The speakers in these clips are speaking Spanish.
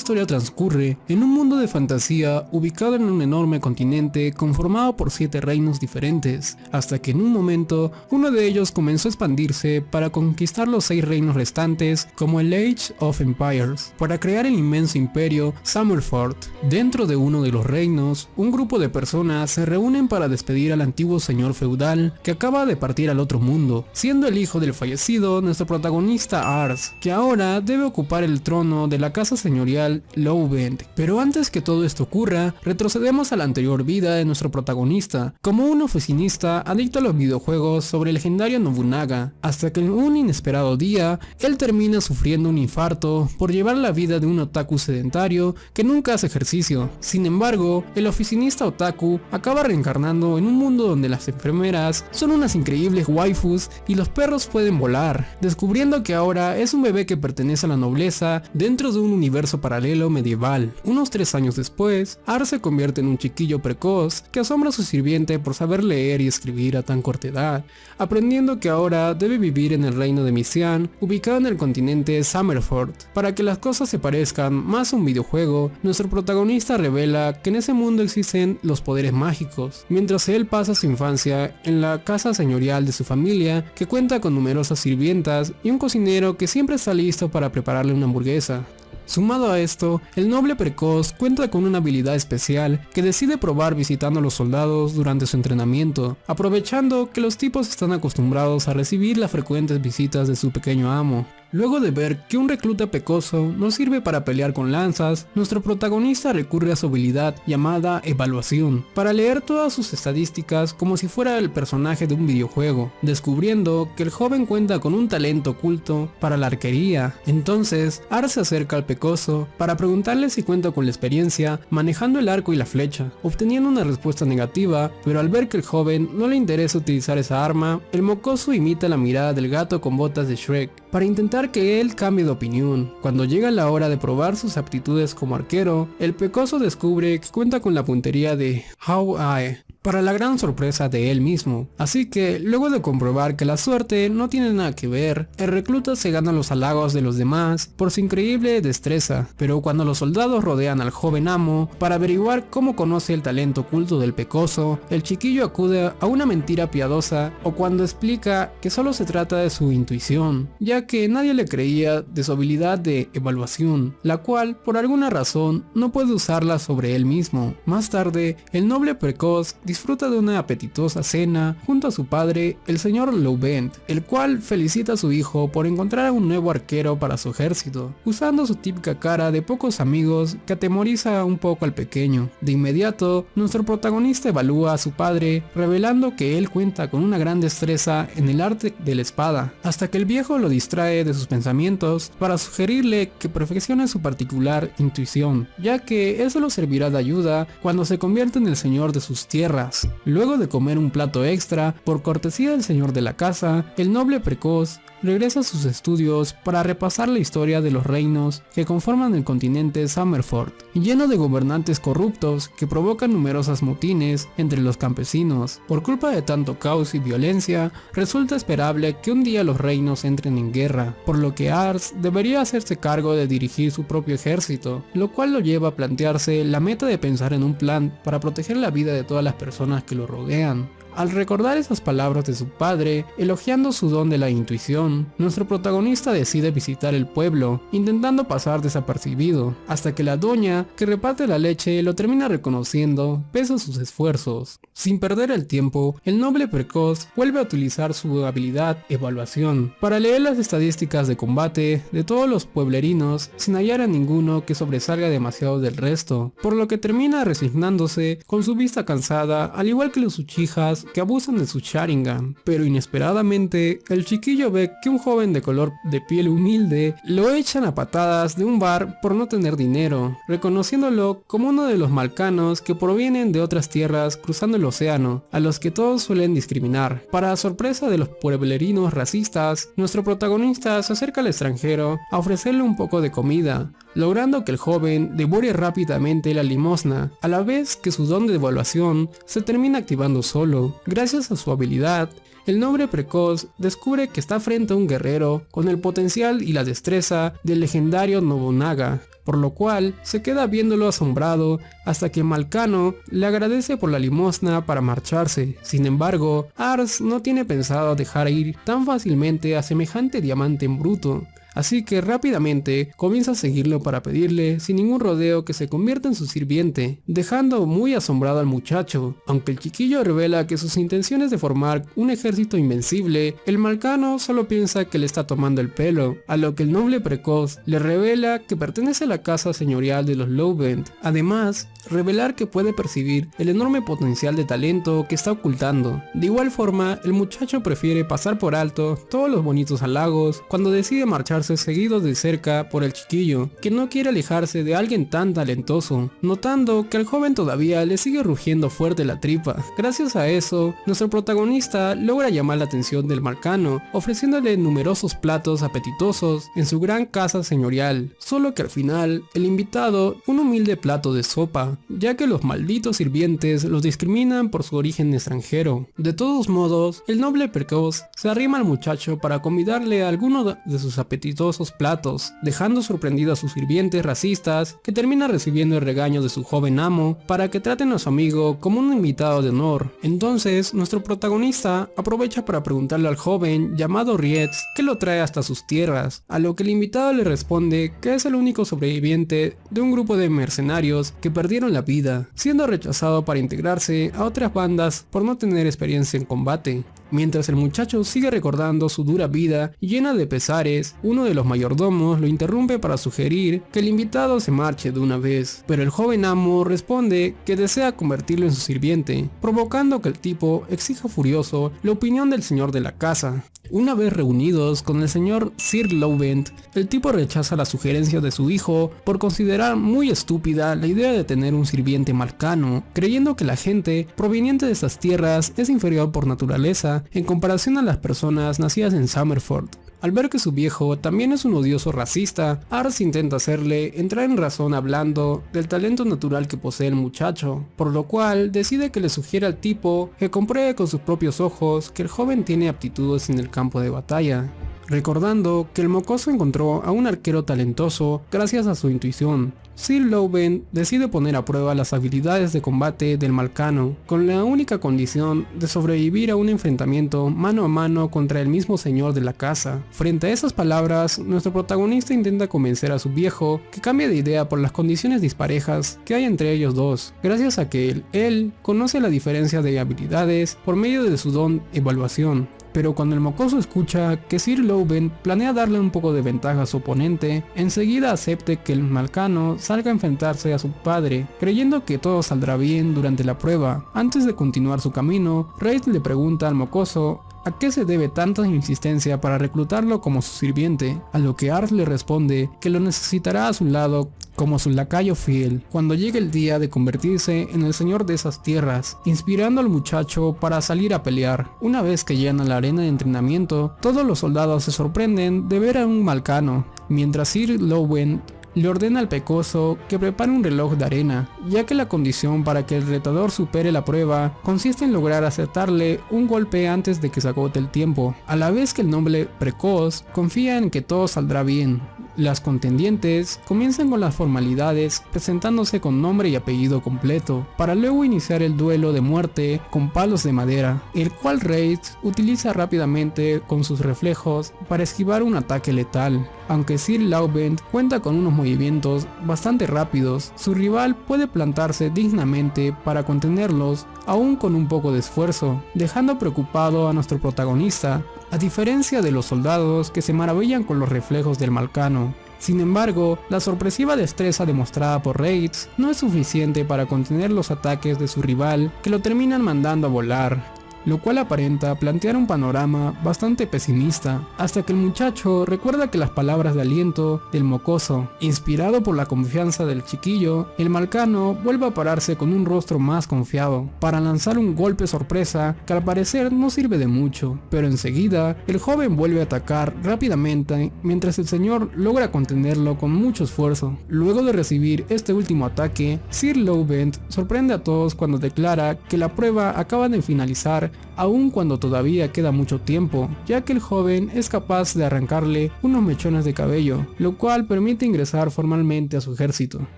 historia transcurre en un mundo de fantasía ubicado en un enorme continente conformado por 7 reinos diferentes, hasta que en un momento uno de ellos comenzó a expandirse para conquistar los 6 reinos restantes como el Age of Empires, para crear el inmenso imperio Summerford. Dentro de uno de los reinos, un grupo de personas se reúnen para despedir al antiguo señor feudal que acaba de partir al otro mundo, siendo el hijo del fallecido nuestro protagonista Ars, que ahora debe ocupar el trono de la casa señorial Lowbend. Pero antes que todo esto ocurra, retrocedemos a la anterior vida de nuestro protagonista, como un oficinista adicto a los videojuegos sobre el legendario Nobunaga, hasta que en un inesperado día, él termina sufriendo un infarto por llevar la vida de un otaku sedentario que nunca hace ejercicio. Sin embargo, el oficinista otaku acaba reencarnando en un mundo donde las enfermeras son unas increíbles waifus y los perros pueden volar, descubriendo que ahora es un bebé que pertenece a la nobleza dentro de un universo paralelo medieval. Unos 3 años después, Ars se convierte en un chiquillo precoz que asombra a su sirviente por saber leer y escribir a tan corta edad, aprendiendo que ahora debe vivir en el reino de Misian, ubicado en el continente Summerford. Para que las cosas se parezcan más a un videojuego, nuestro protagonista revela que en ese mundo existen los poderes mágicos, mientras él pasa su infancia en la casa señorial de su familia, que cuenta con numerosas sirvientas y un cocinero que siempre está listo para prepararle una hamburguesa. Sumado a esto, el noble precoz cuenta con una habilidad especial que decide probar visitando a los soldados durante su entrenamiento, aprovechando que los tipos están acostumbrados a recibir las frecuentes visitas de su pequeño amo. Luego de ver que un recluta pecoso no sirve para pelear con lanzas, nuestro protagonista recurre a su habilidad llamada evaluación, para leer todas sus estadísticas como si fuera el personaje de un videojuego, descubriendo que el joven cuenta con un talento oculto para la arquería. Entonces, Ars se acerca al pecoso para preguntarle si cuenta con la experiencia manejando el arco y la flecha, obteniendo una respuesta negativa, pero al ver que el joven no le interesa utilizar esa arma, el mocoso imita la mirada del gato con botas de Shrek, para intentar que él cambie de opinión. Cuando llega la hora de probar sus aptitudes como arquero, el pecoso descubre que cuenta con la puntería de Hawkeye, para la gran sorpresa de él mismo. Así que, luego de comprobar que la suerte no tiene nada que ver, el recluta se gana los halagos de los demás por su increíble destreza. Pero cuando los soldados rodean al joven amo para averiguar cómo conoce el talento oculto del pecoso, el chiquillo acude a una mentira piadosa, o cuando explica que solo se trata de su intuición, ya que nadie le creía de su habilidad de evaluación, la cual por alguna razón no puede usarla sobre él mismo. Más tarde, el noble precoz disfruta de una apetitosa cena junto a su padre, el señor Lowbend, el cual felicita a su hijo por encontrar a un nuevo arquero para su ejército, usando su típica cara de pocos amigos que atemoriza un poco al pequeño. De inmediato, nuestro protagonista evalúa a su padre, revelando que él cuenta con una gran destreza en el arte de la espada, hasta que el viejo lo distrae de sus pensamientos para sugerirle que perfeccione su particular intuición, ya que eso lo servirá de ayuda cuando se convierta en el señor de sus tierras. Luego de comer un plato extra por cortesía del señor de la casa, el noble precoz regresa a sus estudios para repasar la historia de los reinos que conforman el continente Summerford, lleno de gobernantes corruptos que provocan numerosas motines entre los campesinos. Por culpa de tanto caos y violencia, resulta esperable que un día los reinos entren en guerra, por lo que Ars debería hacerse cargo de dirigir su propio ejército, lo cual lo lleva a plantearse la meta de pensar en un plan para proteger la vida de todas las personas que lo rodean. Al recordar esas palabras de su padre, elogiando su don de la intuición, nuestro protagonista decide visitar el pueblo, intentando pasar desapercibido, hasta que la doña que reparte la leche lo termina reconociendo pese a sus esfuerzos. Sin perder el tiempo, el noble precoz vuelve a utilizar su habilidad evaluación para leer las estadísticas de combate de todos los pueblerinos sin hallar a ninguno que sobresalga demasiado del resto, por lo que termina resignándose con su vista cansada, al igual que los Uchijas que abusan de su Sharingan. Pero inesperadamente, el chiquillo ve que un joven de color de piel humilde lo echan a patadas de un bar por no tener dinero, reconociéndolo como uno de los malcanos que provienen de otras tierras cruzando el océano, a los que todos suelen discriminar. Para sorpresa de los pueblerinos racistas, nuestro protagonista se acerca al extranjero a ofrecerle un poco de comida, logrando que el joven devore rápidamente la limosna, a la vez que su don de evaluación se termina activando solo. Gracias a su habilidad, el noble precoz descubre que está frente a un guerrero con el potencial y la destreza del legendario Nobunaga, por lo cual se queda viéndolo asombrado hasta que Malkano le agradece por la limosna para marcharse. Sin embargo, Ars no tiene pensado dejar ir tan fácilmente a semejante diamante en bruto, así que rápidamente comienza a seguirlo para pedirle sin ningún rodeo que se convierta en su sirviente, dejando muy asombrado al muchacho. Aunque el chiquillo revela que sus intenciones de formar un ejército invencible, el Malkano solo piensa que le está tomando el pelo, a lo que el noble precoz le revela que pertenece a la casa señorial de los Lowbend. Además, revelar que puede percibir el enorme potencial de talento que está ocultando. De igual forma, el muchacho prefiere pasar por alto todos los bonitos halagos cuando decide marcharse seguido de cerca por el chiquillo, que no quiere alejarse de alguien tan talentoso, notando que al joven todavía le sigue rugiendo fuerte la tripa. Gracias a eso, nuestro protagonista logra llamar la atención del Malkano, ofreciéndole numerosos platos apetitosos en su gran casa señorial, solo que al final, el invitado un humilde plato de sopa, ya que los malditos sirvientes los discriminan por su origen extranjero. De todos modos, el noble precoz se arrima al muchacho para convidarle a alguno de sus apetitosos platos, dejando sorprendido a sus sirvientes racistas, que termina recibiendo el regaño de su joven amo para que traten a su amigo como un invitado de honor. Entonces, nuestro protagonista aprovecha para preguntarle al joven llamado Rietz qué lo trae hasta sus tierras, a lo que el invitado le responde que es el único sobreviviente de un grupo de mercenarios que perdieron la vida, siendo rechazado para integrarse a otras bandas por no tener experiencia en combate. Mientras el muchacho sigue recordando su dura vida llena de pesares, uno de los mayordomos lo interrumpe para sugerir que el invitado se marche de una vez, pero el joven amo responde que desea convertirlo en su sirviente, provocando que el tipo exija furioso la opinión del señor de la casa. Una vez reunidos con el señor Sir Lowbend, el tipo rechaza la sugerencia de su hijo por considerar muy estúpida la idea de tener un sirviente malcano, creyendo que la gente proveniente de esas tierras es inferior por naturaleza en comparación a las personas nacidas en Summerford. Al ver que su viejo también es un odioso racista, Ars intenta hacerle entrar en razón hablando del talento natural que posee el muchacho, por lo cual decide que le sugiere al tipo que compruebe con sus propios ojos que el joven tiene aptitudes en el campo de batalla, recordando que el mocoso encontró a un arquero talentoso gracias a su intuición. Sir Lowbend decide poner a prueba las habilidades de combate del Malkano, con la única condición de sobrevivir a un enfrentamiento mano a mano contra el mismo señor de la casa. Frente a esas palabras, nuestro protagonista intenta convencer a su viejo que cambie de idea por las condiciones disparejas que hay entre ellos dos, gracias a que él conoce la diferencia de habilidades por medio de su don evaluación. Pero cuando el mocoso escucha que Sir Lowbend planea darle un poco de ventaja a su oponente, enseguida acepte que el Malkano salga a enfrentarse a su padre, creyendo que todo saldrá bien durante la prueba. Antes de continuar su camino, Reis le pregunta al mocoso ¿a qué se debe tanta insistencia para reclutarlo como su sirviente? A lo que Ars le responde que lo necesitará a su lado como su lacayo fiel cuando llegue el día de convertirse en el señor de esas tierras, inspirando al muchacho para salir a pelear. Una vez que llegan a la arena de entrenamiento, todos los soldados se sorprenden de ver a un malcano, mientras Sir Lowbend le ordena al pecoso que prepare un reloj de arena, ya que la condición para que el retador supere la prueba consiste en lograr acertarle un golpe antes de que se agote el tiempo, a la vez que el noble precoz confía en que todo saldrá bien. Las contendientes comienzan con las formalidades presentándose con nombre y apellido completo, para luego iniciar el duelo de muerte con palos de madera, el cual Reitz utiliza rápidamente con sus reflejos para esquivar un ataque letal. Aunque Sir Lowbend cuenta con unos movimientos bastante rápidos, su rival puede plantarse dignamente para contenerlos, aún con un poco de esfuerzo, dejando preocupado a nuestro protagonista, a diferencia de los soldados que se maravillan con los reflejos del malcano. Sin embargo, la sorpresiva destreza demostrada por Reitz no es suficiente para contener los ataques de su rival, que lo terminan mandando a volar, lo cual aparenta plantear un panorama bastante pesimista, hasta que el muchacho recuerda que las palabras de aliento del mocoso. Inspirado por la confianza del chiquillo, el malcano vuelve a pararse con un rostro más confiado, para lanzar un golpe sorpresa que al parecer no sirve de mucho, pero enseguida el joven vuelve a atacar rápidamente mientras el señor logra contenerlo con mucho esfuerzo. Luego de recibir este último ataque, Sir Lowbend sorprende a todos cuando declara que la prueba acaba de finalizar aun cuando todavía queda mucho tiempo, ya que el joven es capaz de arrancarle unos mechones de cabello, lo cual permite ingresar formalmente a su ejército.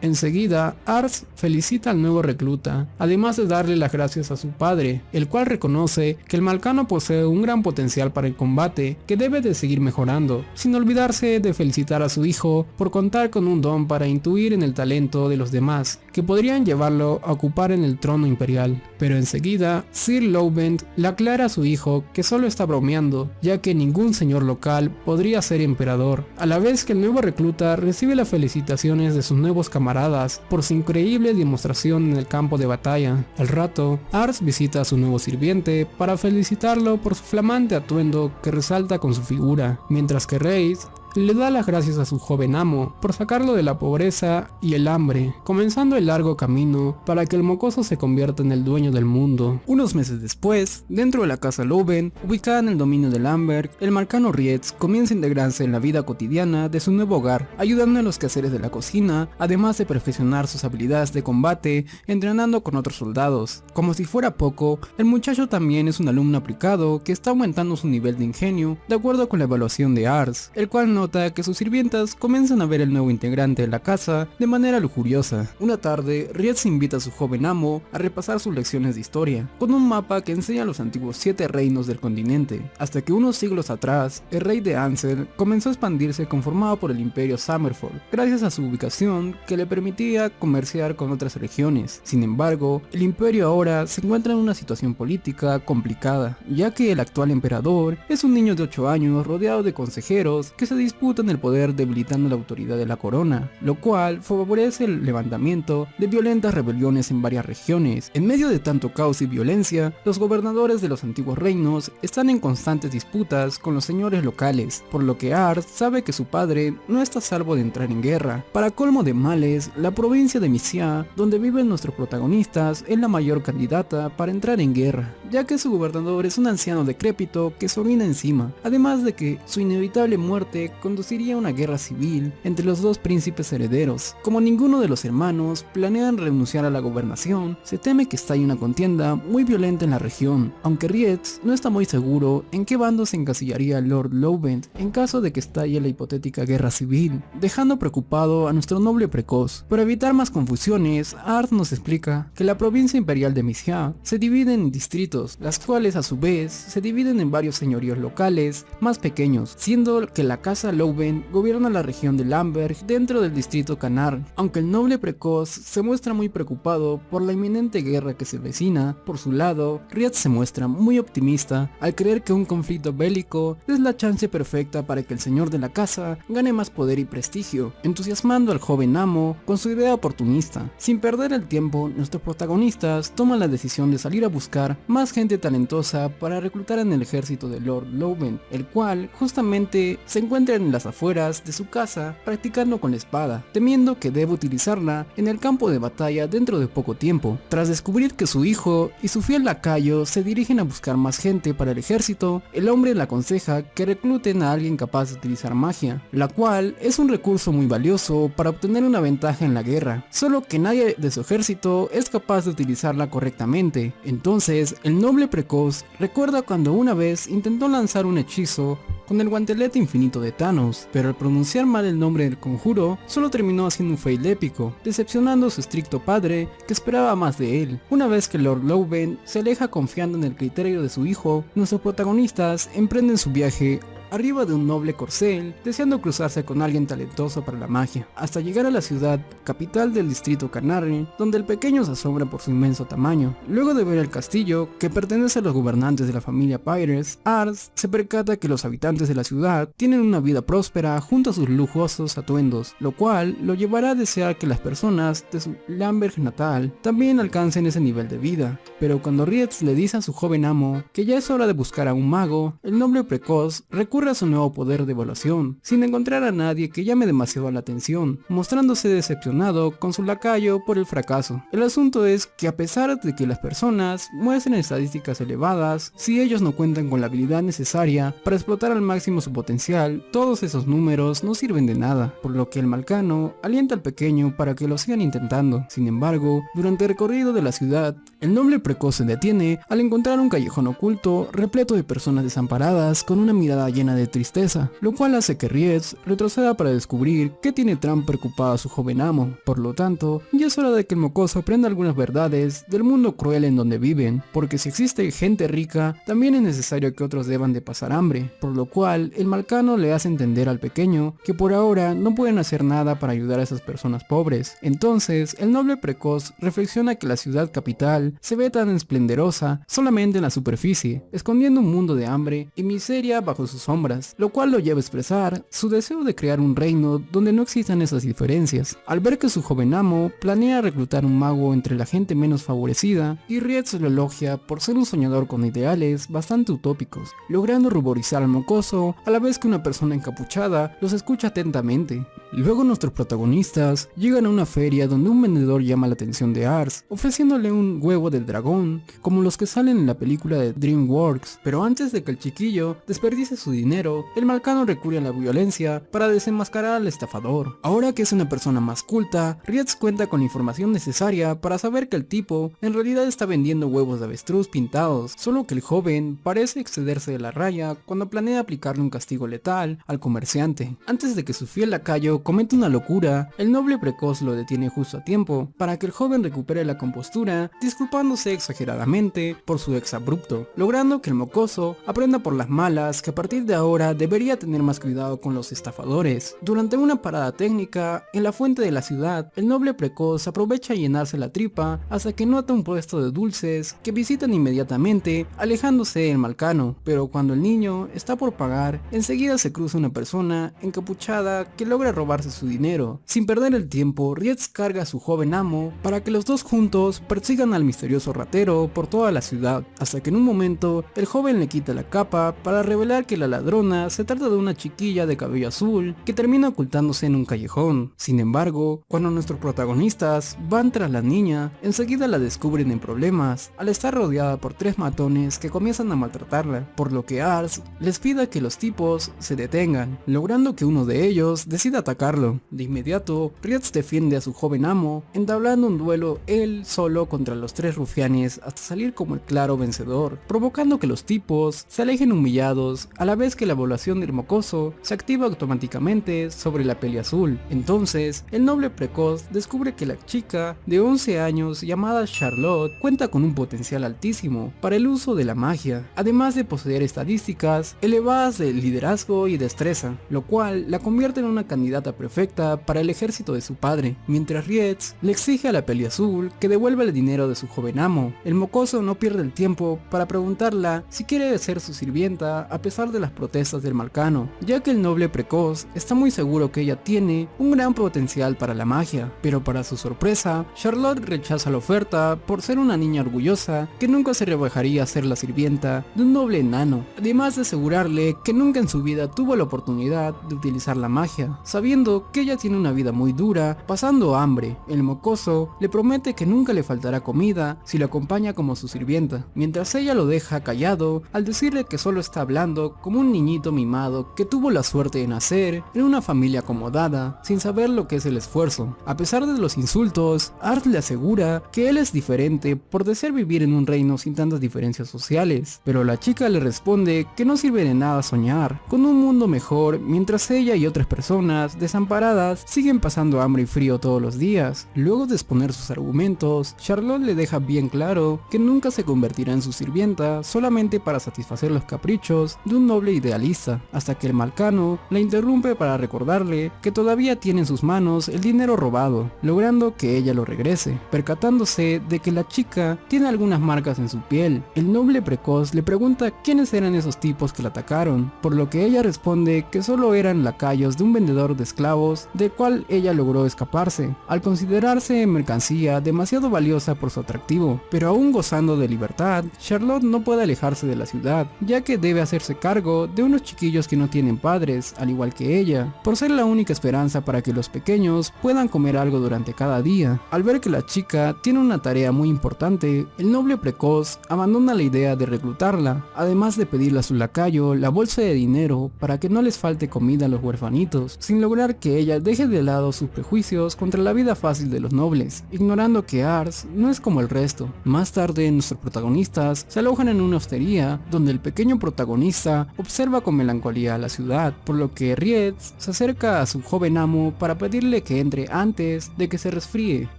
Enseguida, Ars felicita al nuevo recluta, además de darle las gracias a su padre, el cual reconoce que el Malcano posee un gran potencial para el combate que debe de seguir mejorando, sin olvidarse de felicitar a su hijo por contar con un don para intuir en el talento de los demás, que podrían llevarlo a ocupar en el trono imperial. Pero enseguida, Sir Lowbent le aclara a su hijo que solo está bromeando, ya que ningún señor local podría ser emperador, a la vez que el nuevo recluta recibe las felicitaciones de sus nuevos camaradas por su increíble demostración en el campo de batalla. Al rato, Ars visita a su nuevo sirviente para felicitarlo por su flamante atuendo que resalta con su figura, mientras que Rhys le da las gracias a su joven amo por sacarlo de la pobreza y el hambre, comenzando el largo camino para que el mocoso se convierta en el dueño del mundo. Unos meses después, dentro de la casa Lowbent, ubicada en el dominio de Lamberg, el Malcano Rhys comienza a integrarse en la vida cotidiana de su nuevo hogar, ayudando en los quehaceres de la cocina, además de perfeccionar sus habilidades de combate, entrenando con otros soldados. Como si fuera poco, el muchacho también es un alumno aplicado que está aumentando su nivel de ingenio de acuerdo con la evaluación de Ars, el cual nota que sus sirvientas comienzan a ver el nuevo integrante de la casa de manera lujuriosa. Una tarde, Rhys invita a su joven amo a repasar sus lecciones de historia, con un mapa que enseña los antiguos 7 reinos del continente, hasta que unos siglos atrás, el rey de Ansel comenzó a expandirse conformado por el imperio Summerford, gracias a su ubicación que le permitía comerciar con otras regiones. Sin embargo, el imperio ahora se encuentra en una situación política complicada, ya que el actual emperador es un niño de 8 años rodeado de consejeros que se disputan el poder debilitando la autoridad de la corona, lo cual favorece el levantamiento de violentas rebeliones en varias regiones. En medio de tanto caos y violencia, los gobernadores de los antiguos reinos están en constantes disputas con los señores locales, por lo que Ars sabe que su padre no está a salvo de entrar en guerra. Para colmo de males, la provincia de Mysia, donde viven nuestros protagonistas, es la mayor candidata para entrar en guerra, ya que su gobernador es un anciano decrépito que se orina encima, además de que su inevitable muerte conduciría a una guerra civil entre los dos príncipes herederos. Como ninguno de los hermanos planean renunciar a la gobernación, se teme que estalle una contienda muy violenta en la región, aunque Rhys no está muy seguro en qué bando se encasillaría Lord Lowbent en caso de que estalle la hipotética guerra civil, dejando preocupado a nuestro noble precoz. Para evitar más confusiones, Art nos explica que la provincia imperial de Mysia se divide en distritos, las cuales a su vez se dividen en varios señoríos locales más pequeños, siendo que la casa Lowbent gobierna la región de Lamberg dentro del distrito Canar. Aunque el noble precoz se muestra muy preocupado por la inminente guerra que se vecina, por su lado, Rhys se muestra muy optimista al creer que un conflicto bélico es la chance perfecta para que el señor de la casa gane más poder y prestigio, entusiasmando al joven amo con su idea oportunista. Sin perder el tiempo, nuestros protagonistas toman la decisión de salir a buscar más gente talentosa para reclutar en el ejército de Lord Lowbent, el cual justamente se encuentra en las afueras de su casa practicando con la espada, temiendo que debe utilizarla en el campo de batalla dentro de poco tiempo. Tras descubrir que su hijo y su fiel lacayo se dirigen a buscar más gente para el ejército, el hombre le aconseja que recluten a alguien capaz de utilizar magia, la cual es un recurso muy valioso para obtener una ventaja en la guerra, solo que nadie de su ejército es capaz de utilizarla correctamente. Entonces, el noble precoz recuerda cuando una vez intentó lanzar un hechizo con el guantelete infinito de Thanos, pero al pronunciar mal el nombre del conjuro, solo terminó haciendo un fail épico, decepcionando a su estricto padre, que esperaba más de él. Una vez que Lord Lowbent se aleja confiando en el criterio de su hijo, nuestros protagonistas emprenden su viaje arriba de un noble corcel, deseando cruzarse con alguien talentoso para la magia, hasta llegar a la ciudad capital del distrito Canarre, donde el pequeño se asombra por su inmenso tamaño. Luego de ver el castillo, que pertenece a los gobernantes de la familia Pires, Ars se percata que los habitantes de la ciudad tienen una vida próspera junto a sus lujosos atuendos, lo cual lo llevará a desear que las personas de su Lamberg natal también alcancen ese nivel de vida. Pero cuando Rhys le dice a su joven amo que ya es hora de buscar a un mago, el noble precoz recuerda recurre a su nuevo poder de evaluación, sin encontrar a nadie que llame demasiado la atención, mostrándose decepcionado con su lacayo por el fracaso. El asunto es que a pesar de que las personas muestren estadísticas elevadas, si ellos no cuentan con la habilidad necesaria para explotar al máximo su potencial, todos esos números no sirven de nada, por lo que el Malcano alienta al pequeño para que lo sigan intentando. Sin embargo, durante el recorrido de la ciudad, el noble precoz se detiene al encontrar un callejón oculto repleto de personas desamparadas con una mirada llena de tristeza, lo cual hace que Rietz retroceda para descubrir que tiene tan preocupado a su joven amo. Por lo tanto, ya es hora de que el mocoso aprenda algunas verdades del mundo cruel en donde viven, porque si existe gente rica, también es necesario que otros deban de pasar hambre, por lo cual el Malcano le hace entender al pequeño que por ahora no pueden hacer nada para ayudar a esas personas pobres. Entonces, el noble precoz reflexiona que la ciudad capital se ve tan esplendorosa solamente en la superficie, escondiendo un mundo de hambre y miseria bajo sus sombras, lo cual lo lleva a expresar su deseo de crear un reino donde no existan esas diferencias. Al ver que su joven amo planea reclutar un mago entre la gente menos favorecida, y Rietz lo elogia por ser un soñador con ideales bastante utópicos, logrando ruborizar al mocoso a la vez que una persona encapuchada los escucha atentamente. Luego nuestros protagonistas llegan a una feria donde un vendedor llama la atención de Ars, ofreciéndole un huevo del dragón, como los que salen en la película de DreamWorks, pero antes de que el chiquillo desperdicie su dinero, el Malcano recurre a la violencia para desenmascarar al estafador. Ahora que es una persona más culta, Rietz cuenta con la información necesaria para saber que el tipo en realidad está vendiendo huevos de avestruz pintados, solo que el joven parece excederse de la raya cuando planea aplicarle un castigo letal al comerciante. Antes de que su fiel lacayo cometa una locura, el noble precoz lo detiene justo a tiempo para que el joven recupere la compostura, disculpándose exageradamente por su exabrupto, logrando que el mocoso aprenda por las malas que a partir de ahora debería tener más cuidado con los estafadores. Durante una parada técnica en la fuente de la ciudad, el noble precoz aprovecha a llenarse la tripa hasta que nota un puesto de dulces que visitan inmediatamente, alejándose el Malcano, pero cuando el niño está por pagar, enseguida se cruza una persona encapuchada que logra robarse su dinero. Sin perder el tiempo, Rietz carga a su joven amo para que los dos juntos persigan al misterioso ratero por toda la ciudad, hasta que en un momento el joven le quita la capa para revelar que la ladrona se trata de una chiquilla de cabello azul que termina ocultándose en un callejón. Sin embargo, cuando nuestros protagonistas van tras la niña, enseguida la descubren en problemas, al estar rodeada por tres matones que comienzan a maltratarla, por lo que Ars les pide que los tipos se detengan, logrando que uno de ellos decida atacarlo. De inmediato, Rietz defiende a su joven amo, entablando un duelo él solo contra los tres rufianes hasta salir como el claro vencedor, provocando que los tipos se alejen humillados, a la vez que la evaluación del mocoso se activa automáticamente sobre la peli azul. Entonces, el noble precoz descubre que la chica de 11 años llamada Charlotte cuenta con un potencial altísimo para el uso de la magia, además de poseer estadísticas elevadas de liderazgo y destreza, lo cual la convierte en una candidata perfecta para el ejército de su padre, mientras Rietz le exige a la peli azul que devuelva el dinero de su joven amo. El mocoso no pierde el tiempo para preguntarla si quiere ser su sirvienta a pesar de las protestas del Malcano, ya que el noble precoz está muy seguro que ella tiene un gran potencial para la magia, pero para su sorpresa, Charlotte rechaza la oferta por ser una niña orgullosa que nunca se rebajaría a ser la sirvienta de un noble enano, además de asegurarle que nunca en su vida tuvo la oportunidad de utilizar la magia, sabiendo que ella tiene una vida muy dura, pasando hambre. El mocoso le promete que nunca le faltará comida si lo acompaña como su sirvienta, mientras ella lo deja callado al decirle que solo está hablando como un niñito mimado que tuvo la suerte de nacer en una familia acomodada, sin saber lo que es el esfuerzo. A pesar de los insultos, Art le asegura que él es diferente por desear vivir en un reino sin tantas diferencias sociales, pero la chica le responde que no sirve de nada soñar con un mundo mejor mientras ella y otras personas desamparadas siguen pasando hambre y frío todos los días. Luego de exponer sus argumentos, Charlotte le deja bien claro que nunca se convertirá en su sirvienta solamente para satisfacer los caprichos de un noble idealista, hasta que el Malcano la interrumpe para recordarle que todavía tiene en sus manos el dinero robado, logrando que ella lo regrese, percatándose de que la chica tiene algunas marcas en su piel. El noble precoz le pregunta quiénes eran esos tipos que la atacaron, por lo que ella responde que solo eran lacayos de un vendedor de esclavos del cual ella logró escaparse, al considerarse mercancía demasiado valiosa por su atractivo. Pero aún gozando de libertad, Charlotte no puede alejarse de la ciudad, ya que debe hacerse cargo de unos chiquillos que no tienen padres, al igual que ella, por ser la única esperanza para que los pequeños puedan comer algo durante cada día. Al ver que la chica tiene una tarea muy importante, el noble precoz abandona la idea de reclutarla, además de pedirle a su lacayo la bolsa de dinero para que no les falte comida a los huerfanitos, sin lograr que ella deje de lado sus prejuicios contra la vida fácil de los nobles, ignorando que Ars no es como el resto. Más tarde, nuestros protagonistas se alojan en una hostería, donde el pequeño protagonista observa con melancolía la ciudad, por lo que Rietz se acerca a su joven amo para pedirle que entre antes de que se resfríe,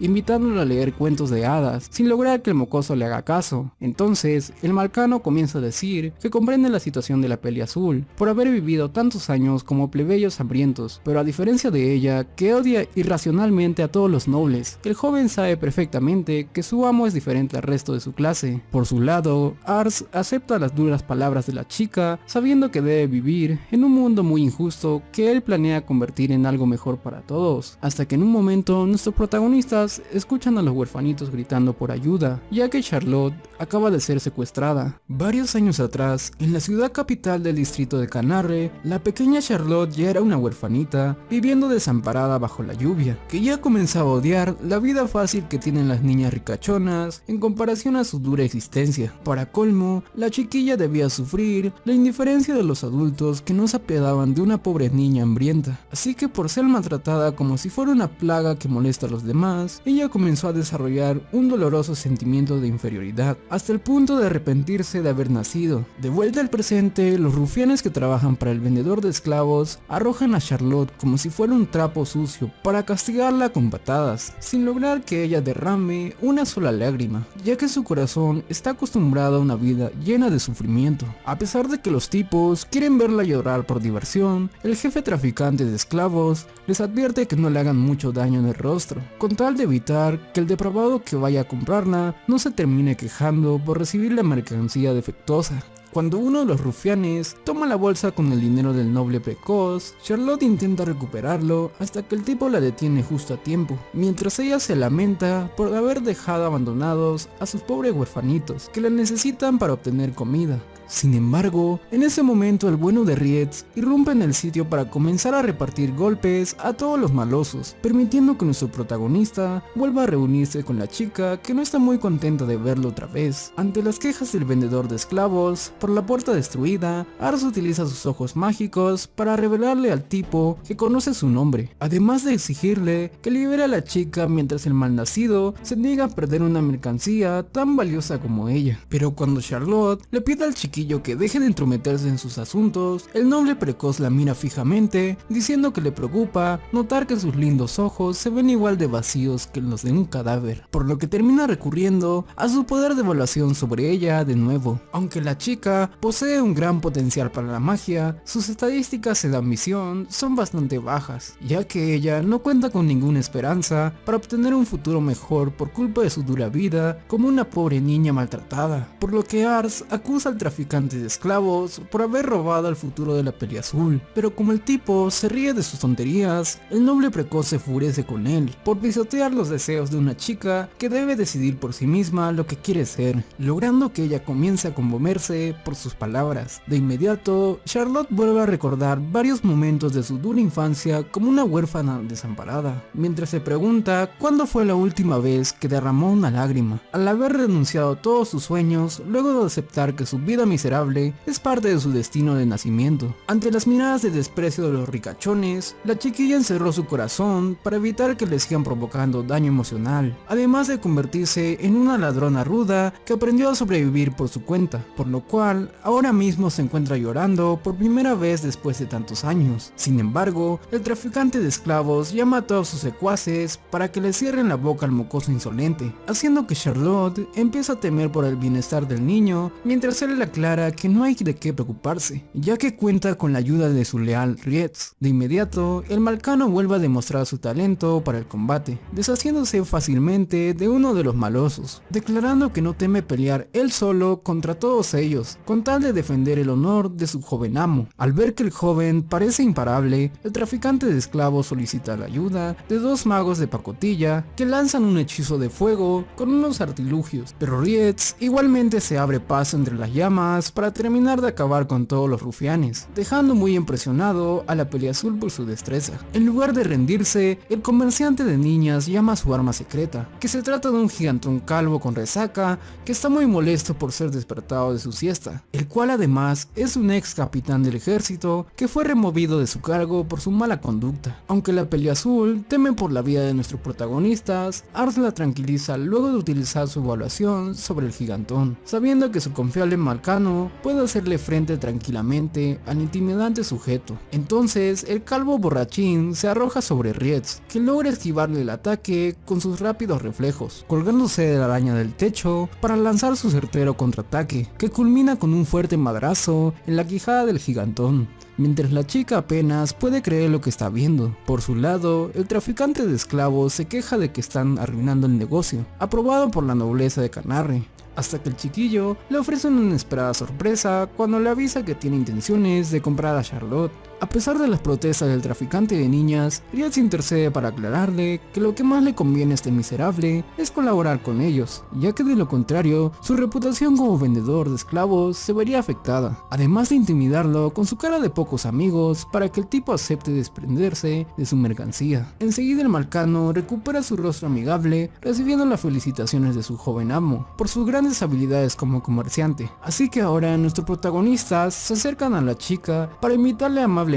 invitándolo a leer cuentos de hadas, sin lograr que el mocoso le haga caso. Entonces, el malcano comienza a decir que comprende la situación de la peli azul, por haber vivido tantos años como plebeyos hambrientos, pero a diferencia de ella, que odia irracionalmente a todos los nobles, el joven sabe perfectamente que su amo es diferente al resto de su clase. Por su lado, Ars acepta las duras palabras de la chica, sabiendo que debe vivir en un mundo muy injusto que él planea convertir en algo mejor para todos, hasta que en un momento nuestros protagonistas escuchan a los huerfanitos gritando por ayuda, ya que Charlotte acaba de ser secuestrada. Varios años atrás, en la ciudad capital del distrito de Canarre, la pequeña Charlotte ya era una huerfanita, viviendo desamparada bajo la lluvia, que ya comenzaba a odiar la vida fácil que tienen las niñas ricachonas en comparación a su dura existencia. Para colmo, la chiquilla debía sufrir la indiferencia de los adultos que no se apiadaban de una pobre niña hambrienta, así que por ser maltratada como si fuera una plaga que molesta a los demás, ella comenzó a desarrollar un doloroso sentimiento de inferioridad, hasta el punto de arrepentirse de haber nacido. De vuelta al presente, los rufianes que trabajan para el vendedor de esclavos arrojan a Charlotte como si fuera un trapo sucio para castigarla con patadas, sin lograr que ella derrame una sola lágrima, ya que su corazón está acostumbrado a una vida llena de sufrimiento. A pesar de que los tipos quieren verla llorar por diversión, el jefe traficante de esclavos les advierte que no le hagan mucho daño en el rostro, con tal de evitar que el depravado que vaya a comprarla no se termine quejando por recibir la mercancía defectuosa. Cuando uno de los rufianes toma la bolsa con el dinero del noble precoz, Charlotte intenta recuperarlo hasta que el tipo la detiene justo a tiempo, mientras ella se lamenta por haber dejado abandonados a sus pobres huerfanitos que la necesitan para obtener comida. Sin embargo, en ese momento el bueno de Rietz irrumpe en el sitio para comenzar a repartir golpes a todos los malosos, permitiendo que nuestro protagonista vuelva a reunirse con la chica, que no está muy contenta de verlo otra vez. Ante las quejas del vendedor de esclavos por la puerta destruida, Ars utiliza sus ojos mágicos para revelarle al tipo que conoce su nombre, además de exigirle que libere a la chica mientras el malnacido se niega a perder una mercancía tan valiosa como ella. Pero cuando Charlotte le pide al chiquillo que deje de entrometerse en sus asuntos, el noble precoz la mira fijamente, diciendo que le preocupa notar que sus lindos ojos se ven igual de vacíos que los de un cadáver, por lo que termina recurriendo a su poder de evaluación sobre ella de nuevo. Aunque la chica posee un gran potencial para la magia, sus estadísticas en admisión son bastante bajas, ya que ella no cuenta con ninguna esperanza para obtener un futuro mejor por culpa de su dura vida como una pobre niña maltratada, por lo que Ars acusa al traficante de esclavos por haber robado el futuro de la peli azul. Pero como el tipo se ríe de sus tonterías, el noble precoz se enfurece con él por pisotear los deseos de una chica que debe decidir por sí misma lo que quiere ser, logrando que ella comience a conmoverse por sus palabras. De inmediato, Charlotte vuelve a recordar varios momentos de su dura infancia como una huérfana desamparada, mientras se pregunta cuándo fue la última vez que derramó una lágrima, al haber renunciado a todos sus sueños luego de aceptar que su vida miserable es parte de su destino de nacimiento. Ante las miradas de desprecio de los ricachones, la chiquilla encerró su corazón para evitar que le sigan provocando daño emocional, además de convertirse en una ladrona ruda que aprendió a sobrevivir por su cuenta, por lo cual ahora mismo se encuentra llorando por primera vez después de tantos años. Sin embargo, el traficante de esclavos llama a todos sus secuaces para que le cierren la boca al mocoso insolente, haciendo que Charlotte empiece a temer por el bienestar del niño, mientras él le aclara que no hay de qué preocuparse, ya que cuenta con la ayuda de su leal Rietz. De inmediato, el malcano vuelve a demostrar su talento para el combate, deshaciéndose fácilmente de uno de los malosos, declarando que no teme pelear él solo contra todos ellos, con tal de defender el honor de su joven amo. Al ver que el joven parece imparable, el traficante de esclavos solicita la ayuda de dos magos de pacotilla que lanzan un hechizo de fuego con unos artilugios, pero Rietz igualmente se abre paso entre las llamas más para terminar de acabar con todos los rufianes, dejando muy impresionado a la Peliazul por su destreza. En lugar de rendirse, el comerciante de niñas llama a su arma secreta, que se trata de un gigantón calvo con resaca que está muy molesto por ser despertado de su siesta, el cual además es un ex capitán del ejército que fue removido de su cargo por su mala conducta. Aunque la Peliazul teme por la vida de nuestros protagonistas, Ars la tranquiliza luego de utilizar su evaluación sobre el gigantón, sabiendo que su confiable Malcano puede hacerle frente tranquilamente al intimidante sujeto. Entonces el calvo borrachín se arroja sobre Rietz, que logra esquivarle el ataque con sus rápidos reflejos, colgándose de la araña del techo para lanzar su certero contraataque, que culmina con un fuerte madrazo en la quijada del gigantón, mientras la chica apenas puede creer lo que está viendo. Por su lado, el traficante de esclavos se queja de que están arruinando el negocio, aprobado por la nobleza de Canarre, hasta que el chiquillo le ofrece una inesperada sorpresa cuando le avisa que tiene intenciones de comprar a Charlotte. A pesar de las protestas del traficante de niñas, Rietz intercede para aclararle que lo que más le conviene a este miserable es colaborar con ellos, ya que de lo contrario, su reputación como vendedor de esclavos se vería afectada, además de intimidarlo con su cara de pocos amigos para que el tipo acepte desprenderse de su mercancía. Enseguida el Malcano recupera su rostro amigable, recibiendo las felicitaciones de su joven amo por sus grandes habilidades como comerciante. Así que ahora nuestros protagonistas se acercan a la chica para invitarle amablemente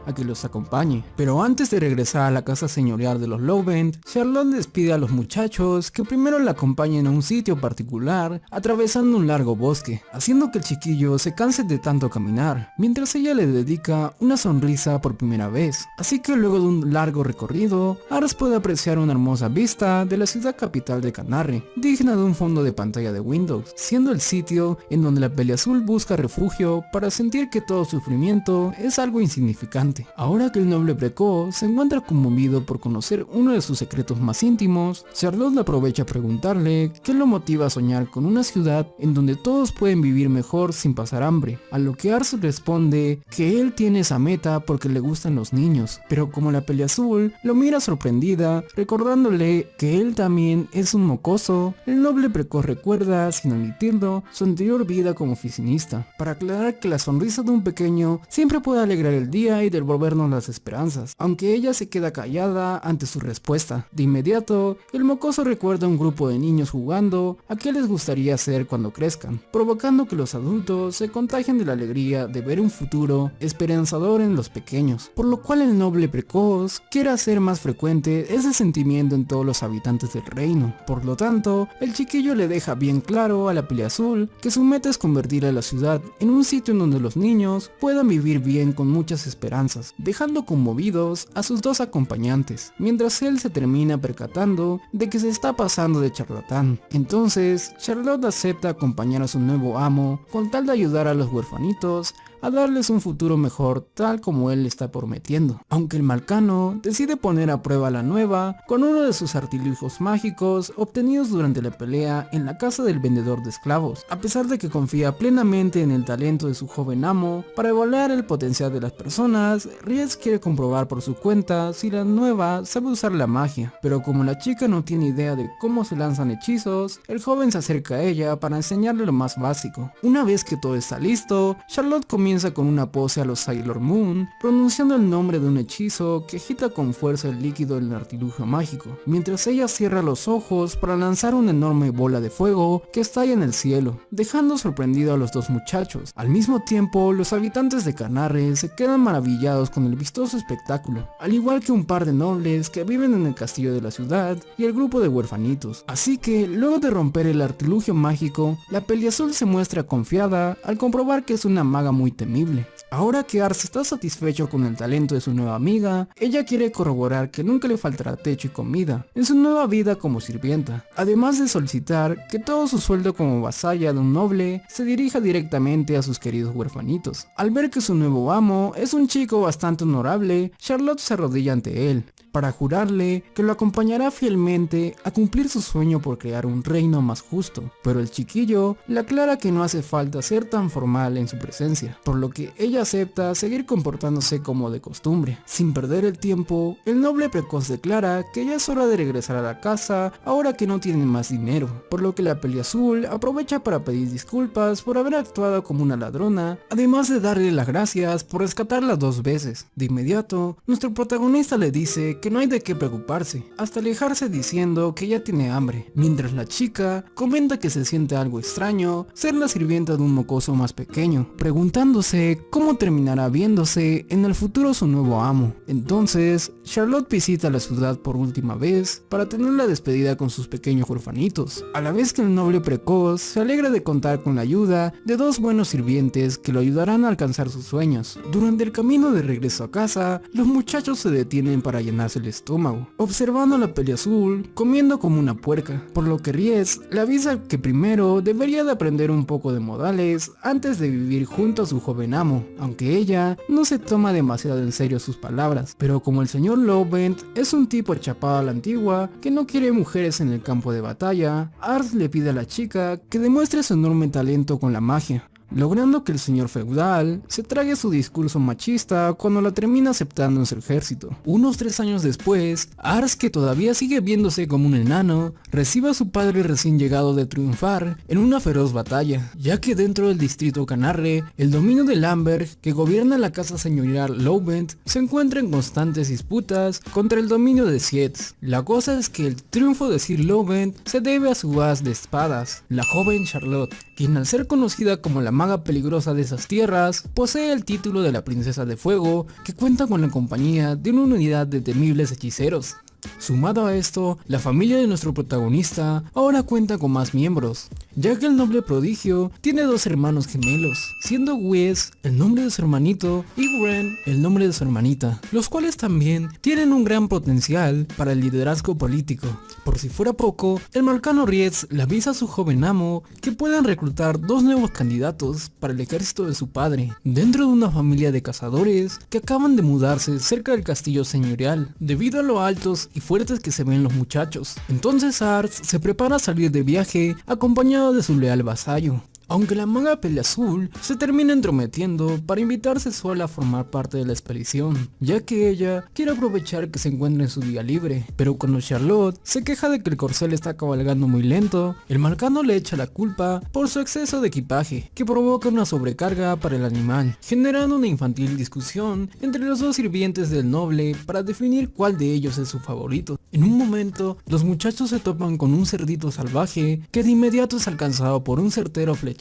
a que los acompañe. Pero antes de regresar a la casa señorial de los Lowbend, Charlotte despide a los muchachos que primero la acompañen a un sitio particular, atravesando un largo bosque, haciendo que el chiquillo se canse de tanto caminar, mientras ella le dedica una sonrisa por primera vez. Así que luego de un largo recorrido, Ars puede apreciar una hermosa vista de la ciudad capital de Canarre, digna de un fondo de pantalla de Windows, siendo el sitio en donde la Peliazul busca refugio para sentir que todo sufrimiento es algo insignificante. Ahora que el noble precoz se encuentra conmovido por conocer uno de sus secretos más íntimos, Charlotte aprovecha a preguntarle qué lo motiva a soñar con una ciudad en donde todos pueden vivir mejor sin pasar hambre, a lo que Ars responde que él tiene esa meta porque le gustan los niños, pero como la Peliazul lo mira sorprendida, recordándole que él también es un mocoso, el noble precoz recuerda, sin admitirlo, su anterior vida como oficinista, para aclarar que la sonrisa de un pequeño siempre puede alegrar el día y devolvernos las esperanzas, aunque ella se queda callada ante su respuesta. De inmediato, el mocoso recuerda a un grupo de niños jugando a qué les gustaría ser cuando crezcan, provocando que los adultos se contagien de la alegría de ver un futuro esperanzador en los pequeños, por lo cual el noble precoz quiere hacer más frecuente ese sentimiento en todos los habitantes del reino. Por lo tanto, el chiquillo le deja bien claro a la Peliazul que su meta es convertir a la ciudad en un sitio en donde los niños puedan vivir bien con muchas esperanzas, dejando conmovidos a sus dos acompañantes, mientras él se termina percatando de que se está pasando de charlatán. Entonces, Charlotte acepta acompañar a su nuevo amo con tal de ayudar a los huerfanitos a darles un futuro mejor tal como él está prometiendo, aunque el Malcano decide poner a prueba la nueva con uno de sus artilugios mágicos obtenidos durante la pelea en la casa del vendedor de esclavos, a pesar de que confía plenamente en el talento de su joven amo para evaluar el potencial de las personas. Rietz quiere comprobar por su cuenta si la nueva sabe usar la magia, pero como la chica no tiene idea de cómo se lanzan hechizos, el joven se acerca a ella para enseñarle lo más básico. Una vez que todo está listo, Charlotte comienza con una pose a los Sailor Moon, pronunciando el nombre de un hechizo que agita con fuerza el líquido del artilugio mágico, mientras ella cierra los ojos para lanzar una enorme bola de fuego que estalla en el cielo, dejando sorprendido a los dos muchachos. Al mismo tiempo, los habitantes de Canarre se quedan maravillados con el vistoso espectáculo, al igual que un par de nobles que viven en el castillo de la ciudad y el grupo de huerfanitos. Así que, luego de romper el artilugio mágico, la Peliazul se muestra confiada al comprobar que es una maga muy temible. Ahora que Ars está satisfecho con el talento de su nueva amiga, ella quiere corroborar que nunca le faltará techo y comida en su nueva vida como sirvienta, además de solicitar que todo su sueldo como vasalla de un noble se dirija directamente a sus queridos huerfanitos. Al ver que su nuevo amo es un chico bastante honorable, Charlotte se arrodilla ante él para jurarle que lo acompañará fielmente a cumplir su sueño por crear un reino más justo, pero el chiquillo le aclara que no hace falta ser tan formal en su presencia, por lo que ella acepta seguir comportándose como de costumbre. Sin perder el tiempo, el noble precoz declara que ya es hora de regresar a la casa ahora que no tienen más dinero, por lo que la peliazul aprovecha para pedir disculpas por haber actuado como una ladrona, además de darle las gracias por rescatarla 2 veces. De inmediato, nuestro protagonista le dice que no hay de qué preocuparse, hasta alejarse diciendo que ya tiene hambre, mientras la chica comenta que se siente algo extraño ser la sirvienta de un mocoso más pequeño, preguntándose cómo terminará viéndose en el futuro su nuevo amo. Entonces, Charlotte visita la ciudad por última vez para tener la despedida con sus pequeños orfanitos, a la vez que el noble precoz se alegra de contar con la ayuda de 2 buenos sirvientes que lo ayudarán a alcanzar sus sueños. Durante el camino de regreso a casa, los muchachos se detienen para llenarse el estómago, observando a la peliazul comiendo como una puerca, por lo que Ries le avisa que primero debería de aprender un poco de modales antes de vivir junto a su joven amo, aunque ella no se toma demasiado en serio sus palabras, pero como el señor Lovent es un tipo chapado a la antigua que no quiere mujeres en el campo de batalla, Ars le pide a la chica que demuestre su enorme talento con la magia, logrando que el señor feudal se trague su discurso machista cuando la termina aceptando en su ejército. Unos 3 años después, Ars, que todavía sigue viéndose como un enano, recibe a su padre recién llegado de triunfar en una feroz batalla, ya que dentro del distrito Canarre, el dominio de Lamberg, que gobierna la casa señorial Lovent, se encuentra en constantes disputas contra el dominio de Sietz. La cosa es que el triunfo de Sir Lovent se debe a su as de espadas, la joven Charlotte, quien al ser conocida como la maga peligrosa de esas tierras, posee el título de la princesa de fuego, que cuenta con la compañía de una unidad de temibles hechiceros. Sumado a esto, la familia de nuestro protagonista ahora cuenta con más miembros, ya que el noble prodigio tiene 2 hermanos gemelos, siendo Wes el nombre de su hermanito y Gwen el nombre de su hermanita, los cuales también tienen un gran potencial para el liderazgo político. Por si fuera poco, el marcano Ries le avisa a su joven amo que pueden reclutar 2 nuevos candidatos para el ejército de su padre, dentro de una familia de cazadores que acaban de mudarse cerca del castillo señorial, debido a lo altos y fuertes que se ven los muchachos. Entonces Ars se prepara a salir de viaje acompañado de su leal vasallo, aunque la maga peliazul se termina entrometiendo para invitarse sola a formar parte de la expedición, ya que ella quiere aprovechar que se encuentra en su día libre. Pero cuando Charlotte se queja de que el corcel está cabalgando muy lento, el marcano le echa la culpa por su exceso de equipaje, que provoca una sobrecarga para el animal, generando una infantil discusión entre los 2 sirvientes del noble para definir cuál de ellos es su favorito. En un momento, los muchachos se topan con un cerdito salvaje que de inmediato es alcanzado por un certero flechazo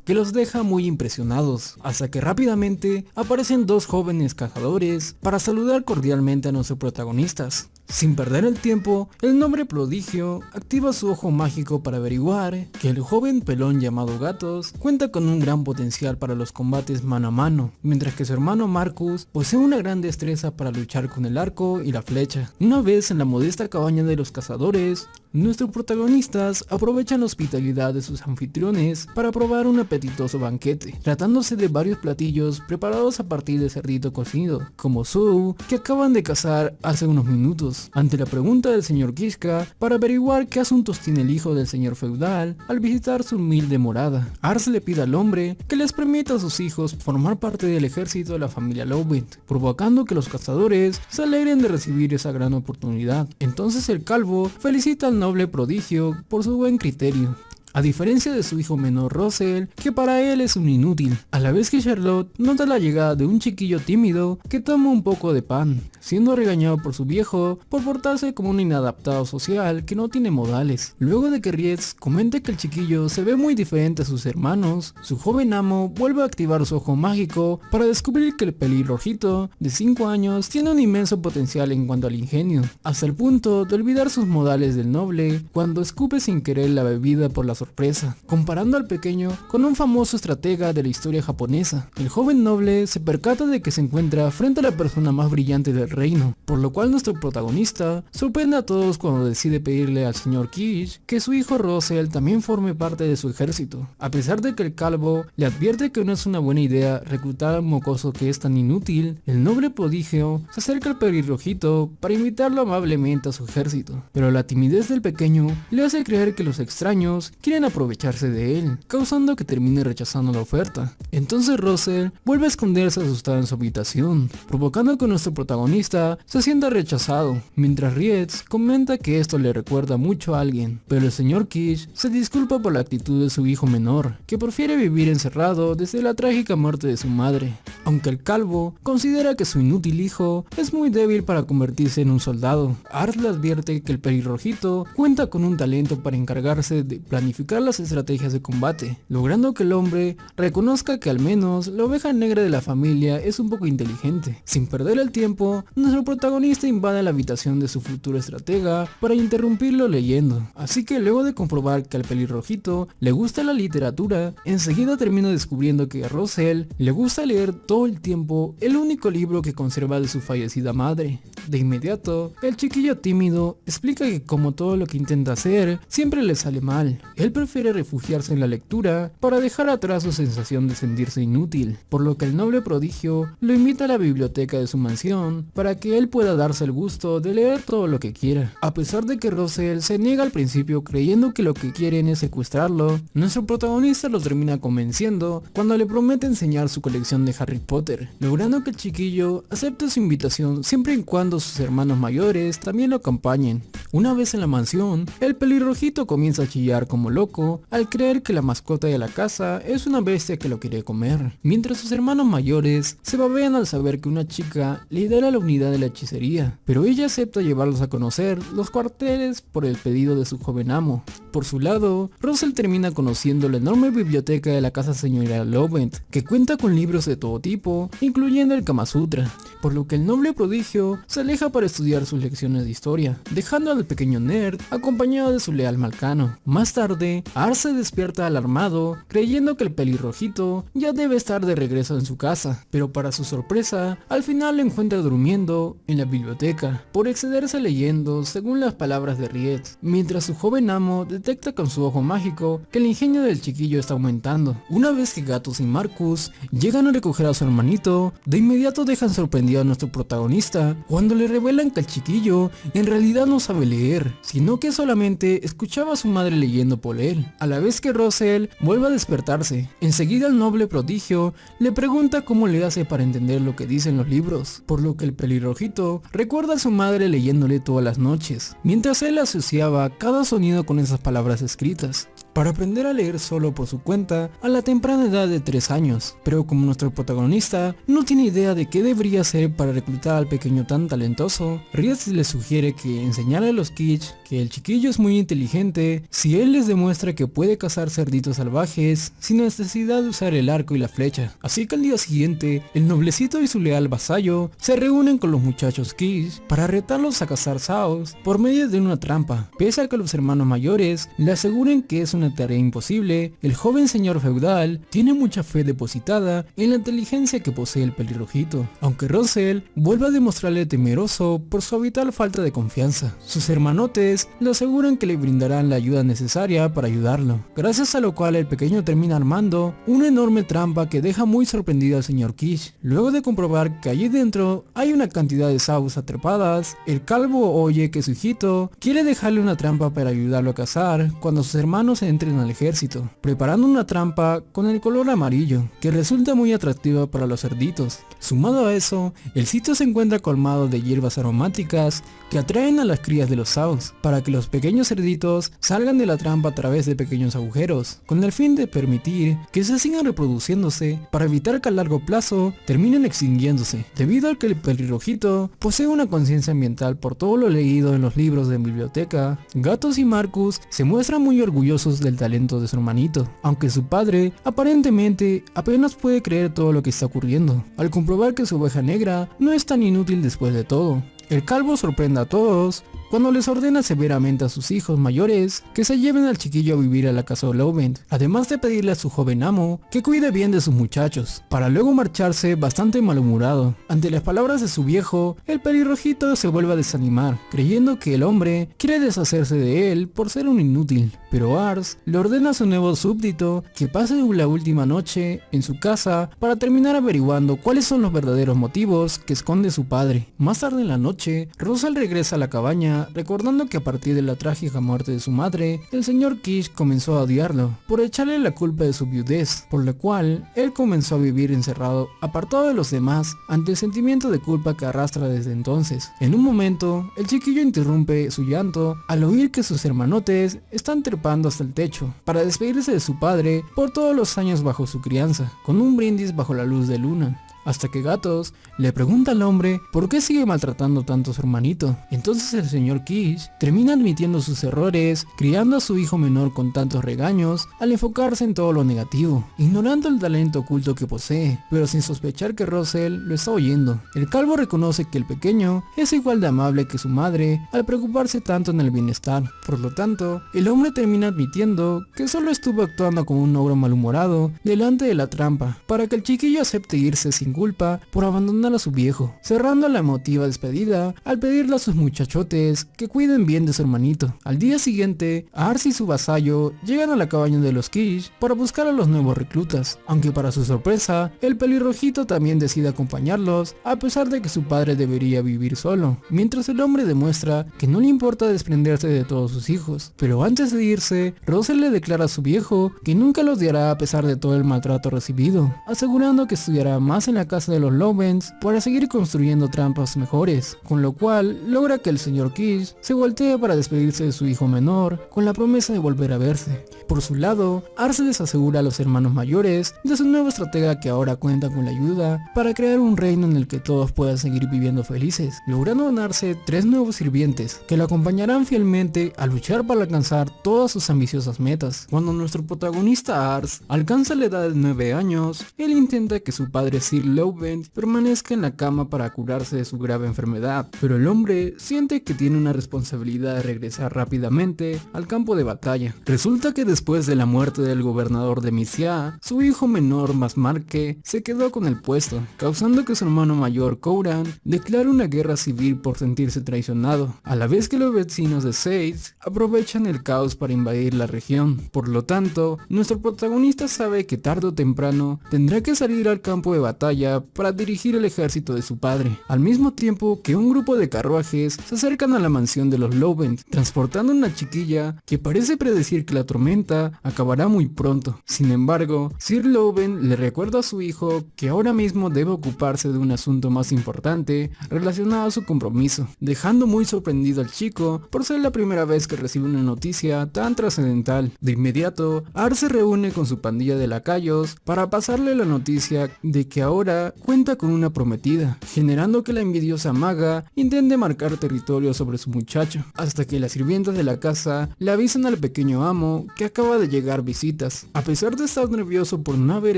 que los deja muy impresionados, hasta que rápidamente aparecen 2 jóvenes cazadores para saludar cordialmente a nuestros protagonistas. Sin perder el tiempo, el noble prodigio activa su ojo mágico para averiguar que el joven pelón llamado Gatos cuenta con un gran potencial para los combates mano a mano, mientras que su hermano Marcus posee una gran destreza para luchar con el arco y la flecha. Una vez en la modesta cabaña de los cazadores, nuestros protagonistas aprovechan la hospitalidad de sus anfitriones para probar un apetitoso banquete, tratándose de varios platillos preparados a partir de cerdito cocido, como Sue, que acaban de cazar hace unos minutos. Ante la pregunta del señor Kishka para averiguar qué asuntos tiene el hijo del señor feudal al visitar su humilde morada, Ars le pide al hombre que les permita a sus hijos formar parte del ejército de la familia Lovent, provocando que los cazadores se alegren de recibir esa gran oportunidad. Entonces el calvo felicita al noble prodigio por su buen criterio, a diferencia de su hijo menor Russell, que para él es un inútil, a la vez que Charlotte nota la llegada de un chiquillo tímido que toma un poco de pan, siendo regañado por su viejo por portarse como un inadaptado social que no tiene modales. Luego de que Ries comente que el chiquillo se ve muy diferente a sus hermanos, su joven amo vuelve a activar su ojo mágico para descubrir que el pelirrojito de 5 años tiene un inmenso potencial en cuanto al ingenio, hasta el punto de olvidar sus modales del noble cuando escupe sin querer la bebida por la sorpresa, comparando al pequeño con un famoso estratega de la historia japonesa. El joven noble se percata de que se encuentra frente a la persona más brillante del reino, por lo cual nuestro protagonista sorprende a todos cuando decide pedirle al señor Kish que su hijo Russell también forme parte de su ejército, a pesar de que el calvo le advierte que no es una buena idea reclutar a un mocoso que es tan inútil. El noble prodigio se acerca al pelirrojito para invitarlo amablemente a su ejército, pero la timidez del pequeño le hace creer que los extraños quieren aprovecharse de él, causando que termine rechazando la oferta. Entonces Russell vuelve a esconderse asustado en su habitación, provocando que nuestro protagonista se sienta rechazado, mientras Rietz comenta que esto le recuerda mucho a alguien, pero el señor Kish se disculpa por la actitud de su hijo menor, que prefiere vivir encerrado desde la trágica muerte de su madre, aunque el calvo considera que su inútil hijo es muy débil para convertirse en un soldado. Art le advierte que el pelirrojito cuenta con un talento para encargarse de planificar las estrategias de combate, logrando que el hombre reconozca que al menos la oveja negra de la familia es un poco inteligente. Sin perder el tiempo, nuestro protagonista invade la habitación de su futuro estratega para interrumpirlo leyendo, así que luego de comprobar que al pelirrojito le gusta la literatura, enseguida termina descubriendo que a Russell le gusta leer todo el tiempo el único libro que conserva de su fallecida madre. De inmediato, el chiquillo tímido explica que como todo lo que intenta hacer, siempre le sale mal. Él prefiere refugiarse en la lectura para dejar atrás su sensación de sentirse inútil, por lo que el noble prodigio lo invita a la biblioteca de su mansión para que él pueda darse el gusto de leer todo lo que quiera. A pesar de que Russell se niega al principio creyendo que lo que quieren es secuestrarlo, nuestro protagonista lo termina convenciendo cuando le promete enseñar su colección de Harry Potter, logrando que el chiquillo acepte su invitación siempre y cuando sus hermanos mayores también lo acompañen. Una vez en la mansión, el pelirrojito comienza a chillar como loco al creer que la mascota de la casa es una bestia que lo quiere comer, mientras sus hermanos mayores se babean al saber que una chica lidera la unidad de la hechicería, pero ella acepta llevarlos a conocer los cuarteles por el pedido de su joven amo. Por su lado, Russell termina conociendo la enorme biblioteca de la casa señorial Lovent, que cuenta con libros de todo tipo, incluyendo el Kama Sutra, por lo que el noble prodigio se aleja para estudiar sus lecciones de historia, dejando al pequeño nerd acompañado de su leal Malcano. Más tarde, Art se despierta alarmado, creyendo que el pelirrojito ya debe estar de regreso en su casa, pero para su sorpresa, al final lo encuentra durmiendo en la biblioteca, por excederse leyendo según las palabras de Rietz, mientras su joven amo detecta con su ojo mágico que el ingenio del chiquillo está aumentando. Una vez que Gatos y Marcus llegan a recoger a su hermanito, de inmediato dejan sorprendido a nuestro protagonista cuando le revelan que el chiquillo en realidad no sabe leer, sino que solamente escuchaba a su madre leyendo por él, a la vez que Russell vuelve a despertarse. Enseguida el noble prodigio le pregunta cómo le hace para entender lo que dicen los libros, por lo que el pelirrojito recuerda a su madre leyéndole todas las noches, mientras él asociaba cada sonido con esas palabras escritas, para aprender a leer solo por su cuenta a la temprana edad de 3 años, pero como nuestro protagonista no tiene idea de qué debería hacer para reclutar al pequeño tan talentoso, Rietz le sugiere que enseñarle a los Kitsch que el chiquillo es muy inteligente si él les demuestra que puede cazar cerditos salvajes sin necesidad de usar el arco y la flecha. Así que al día siguiente, el noblecito y su leal vasallo se reúnen con los muchachos Kitsch para retarlos a cazar saos por medio de una trampa. Pese a que los hermanos mayores le aseguren que es una tarea imposible, el joven señor feudal tiene mucha fe depositada en la inteligencia que posee el pelirrojito, aunque Russell vuelve a demostrarle temeroso por su habitual falta de confianza. Sus hermanotes le aseguran que le brindarán la ayuda necesaria para ayudarlo, gracias a lo cual el pequeño termina armando una enorme trampa que deja muy sorprendido al señor Kish. Luego de comprobar que allí dentro hay una cantidad de saus atrapadas, el calvo oye que su hijito quiere dejarle una trampa para ayudarlo a cazar cuando sus hermanos entren al ejército, preparando una trampa con el color amarillo, que resulta muy atractiva para los cerditos. Sumado a eso, el sitio se encuentra colmado de hierbas aromáticas que atraen a las crías de los saus, para que los pequeños cerditos salgan de la trampa a través de pequeños agujeros, con el fin de permitir que se sigan reproduciéndose, para evitar que a largo plazo terminen extinguiéndose, debido a que el pelirrojito posee una conciencia ambiental por todo lo leído en los libros de biblioteca. Gatos y Marcus se muestran muy orgullosos del talento de su hermanito, aunque su padre aparentemente apenas puede creer todo lo que está ocurriendo, al comprobar que su oveja negra no es tan inútil después de todo. El calvo sorprende a todos cuando les ordena severamente a sus hijos mayores que se lleven al chiquillo a vivir a la casa de Lovent, además de pedirle a su joven amo que cuide bien de sus muchachos, para luego marcharse bastante malhumorado. Ante las palabras de su viejo, el pelirrojito se vuelve a desanimar, creyendo que el hombre quiere deshacerse de él por ser un inútil, pero Ars le ordena a su nuevo súbdito que pase la última noche en su casa para terminar averiguando cuáles son los verdaderos motivos que esconde su padre. Más tarde en la noche, Russell regresa a la cabaña pena, recordando que a partir de la trágica muerte de su madre, el señor Kish comenzó a odiarlo, por echarle la culpa de su viudez, por lo cual él comenzó a vivir encerrado, apartado de los demás, ante el sentimiento de culpa que arrastra desde entonces. En un momento, el chiquillo interrumpe su llanto al oír que sus hermanotes están trepando hasta el techo, para despedirse de su padre por todos los años bajo su crianza, con un brindis bajo la luz de luna. Hasta que Gatos le pregunta al hombre por qué sigue maltratando tanto a su hermanito. Entonces el señor Kish termina admitiendo sus errores, criando a su hijo menor con tantos regaños, al enfocarse en todo lo negativo, ignorando el talento oculto que posee, pero sin sospechar que Russell lo está oyendo. El calvo reconoce que el pequeño es igual de amable que su madre al preocuparse tanto en el bienestar. Por lo tanto, el hombre termina admitiendo que solo estuvo actuando como un ogro malhumorado delante de la trampa, para que el chiquillo acepte irse sin culpa por abandonar a su viejo, cerrando la emotiva despedida al pedirle a sus muchachotes que cuiden bien de su hermanito. Al día siguiente, Arce y su vasallo llegan a la cabaña de los Kish para buscar a los nuevos reclutas, aunque para su sorpresa, el pelirrojito también decide acompañarlos, a pesar de que su padre debería vivir solo, mientras el hombre demuestra que no le importa desprenderse de todos sus hijos. Pero antes de irse, Russell le declara a su viejo que nunca los odiará a pesar de todo el maltrato recibido, asegurando que estudiará más en la casa de los Loubens para seguir construyendo trampas mejores, con lo cual logra que el señor Kish se voltee para despedirse de su hijo menor con la promesa de volver a verse. Por su lado, Arce les asegura a los hermanos mayores de su nueva estratega que ahora cuenta con la ayuda para crear un reino en el que todos puedan seguir viviendo felices, logrando ganarse 3 nuevos sirvientes que lo acompañarán fielmente a luchar para alcanzar todas sus ambiciosas metas. Cuando nuestro protagonista Arce alcanza la edad de 9 años, él intenta que su padre Sir Loubend permanezca en la cama para curarse de su grave enfermedad, pero el hombre siente que tiene una responsabilidad de regresar rápidamente al campo de batalla. Resulta que después de la muerte del gobernador de Misia, su hijo menor Masmarque se quedó con el puesto, causando que su hermano mayor Kouran declare una guerra civil por sentirse traicionado, a la vez que los vecinos de Seitz aprovechan el caos para invadir la región. Por lo tanto, nuestro protagonista sabe que tarde o temprano tendrá que salir al campo de batalla para dirigir el ejército de su padre, al mismo tiempo que un grupo de carruajes se acercan a la mansión de los Loubend, transportando una chiquilla que parece predecir que la tormenta acabará muy pronto. Sin embargo, Sir Loubend le recuerda a su hijo que ahora mismo debe ocuparse de un asunto más importante relacionado a su compromiso, dejando muy sorprendido al chico por ser la primera vez que recibe una noticia tan trascendental. De inmediato, Arce se reúne con su pandilla de lacayos para pasarle la noticia de que ahora cuenta con una prometida, generando que la envidiosa maga intente marcar territorio sobre su muchacho, hasta que las sirvientas de la casa le avisan al pequeño amo que acaba de llegar visitas. A pesar de estar nervioso por no haber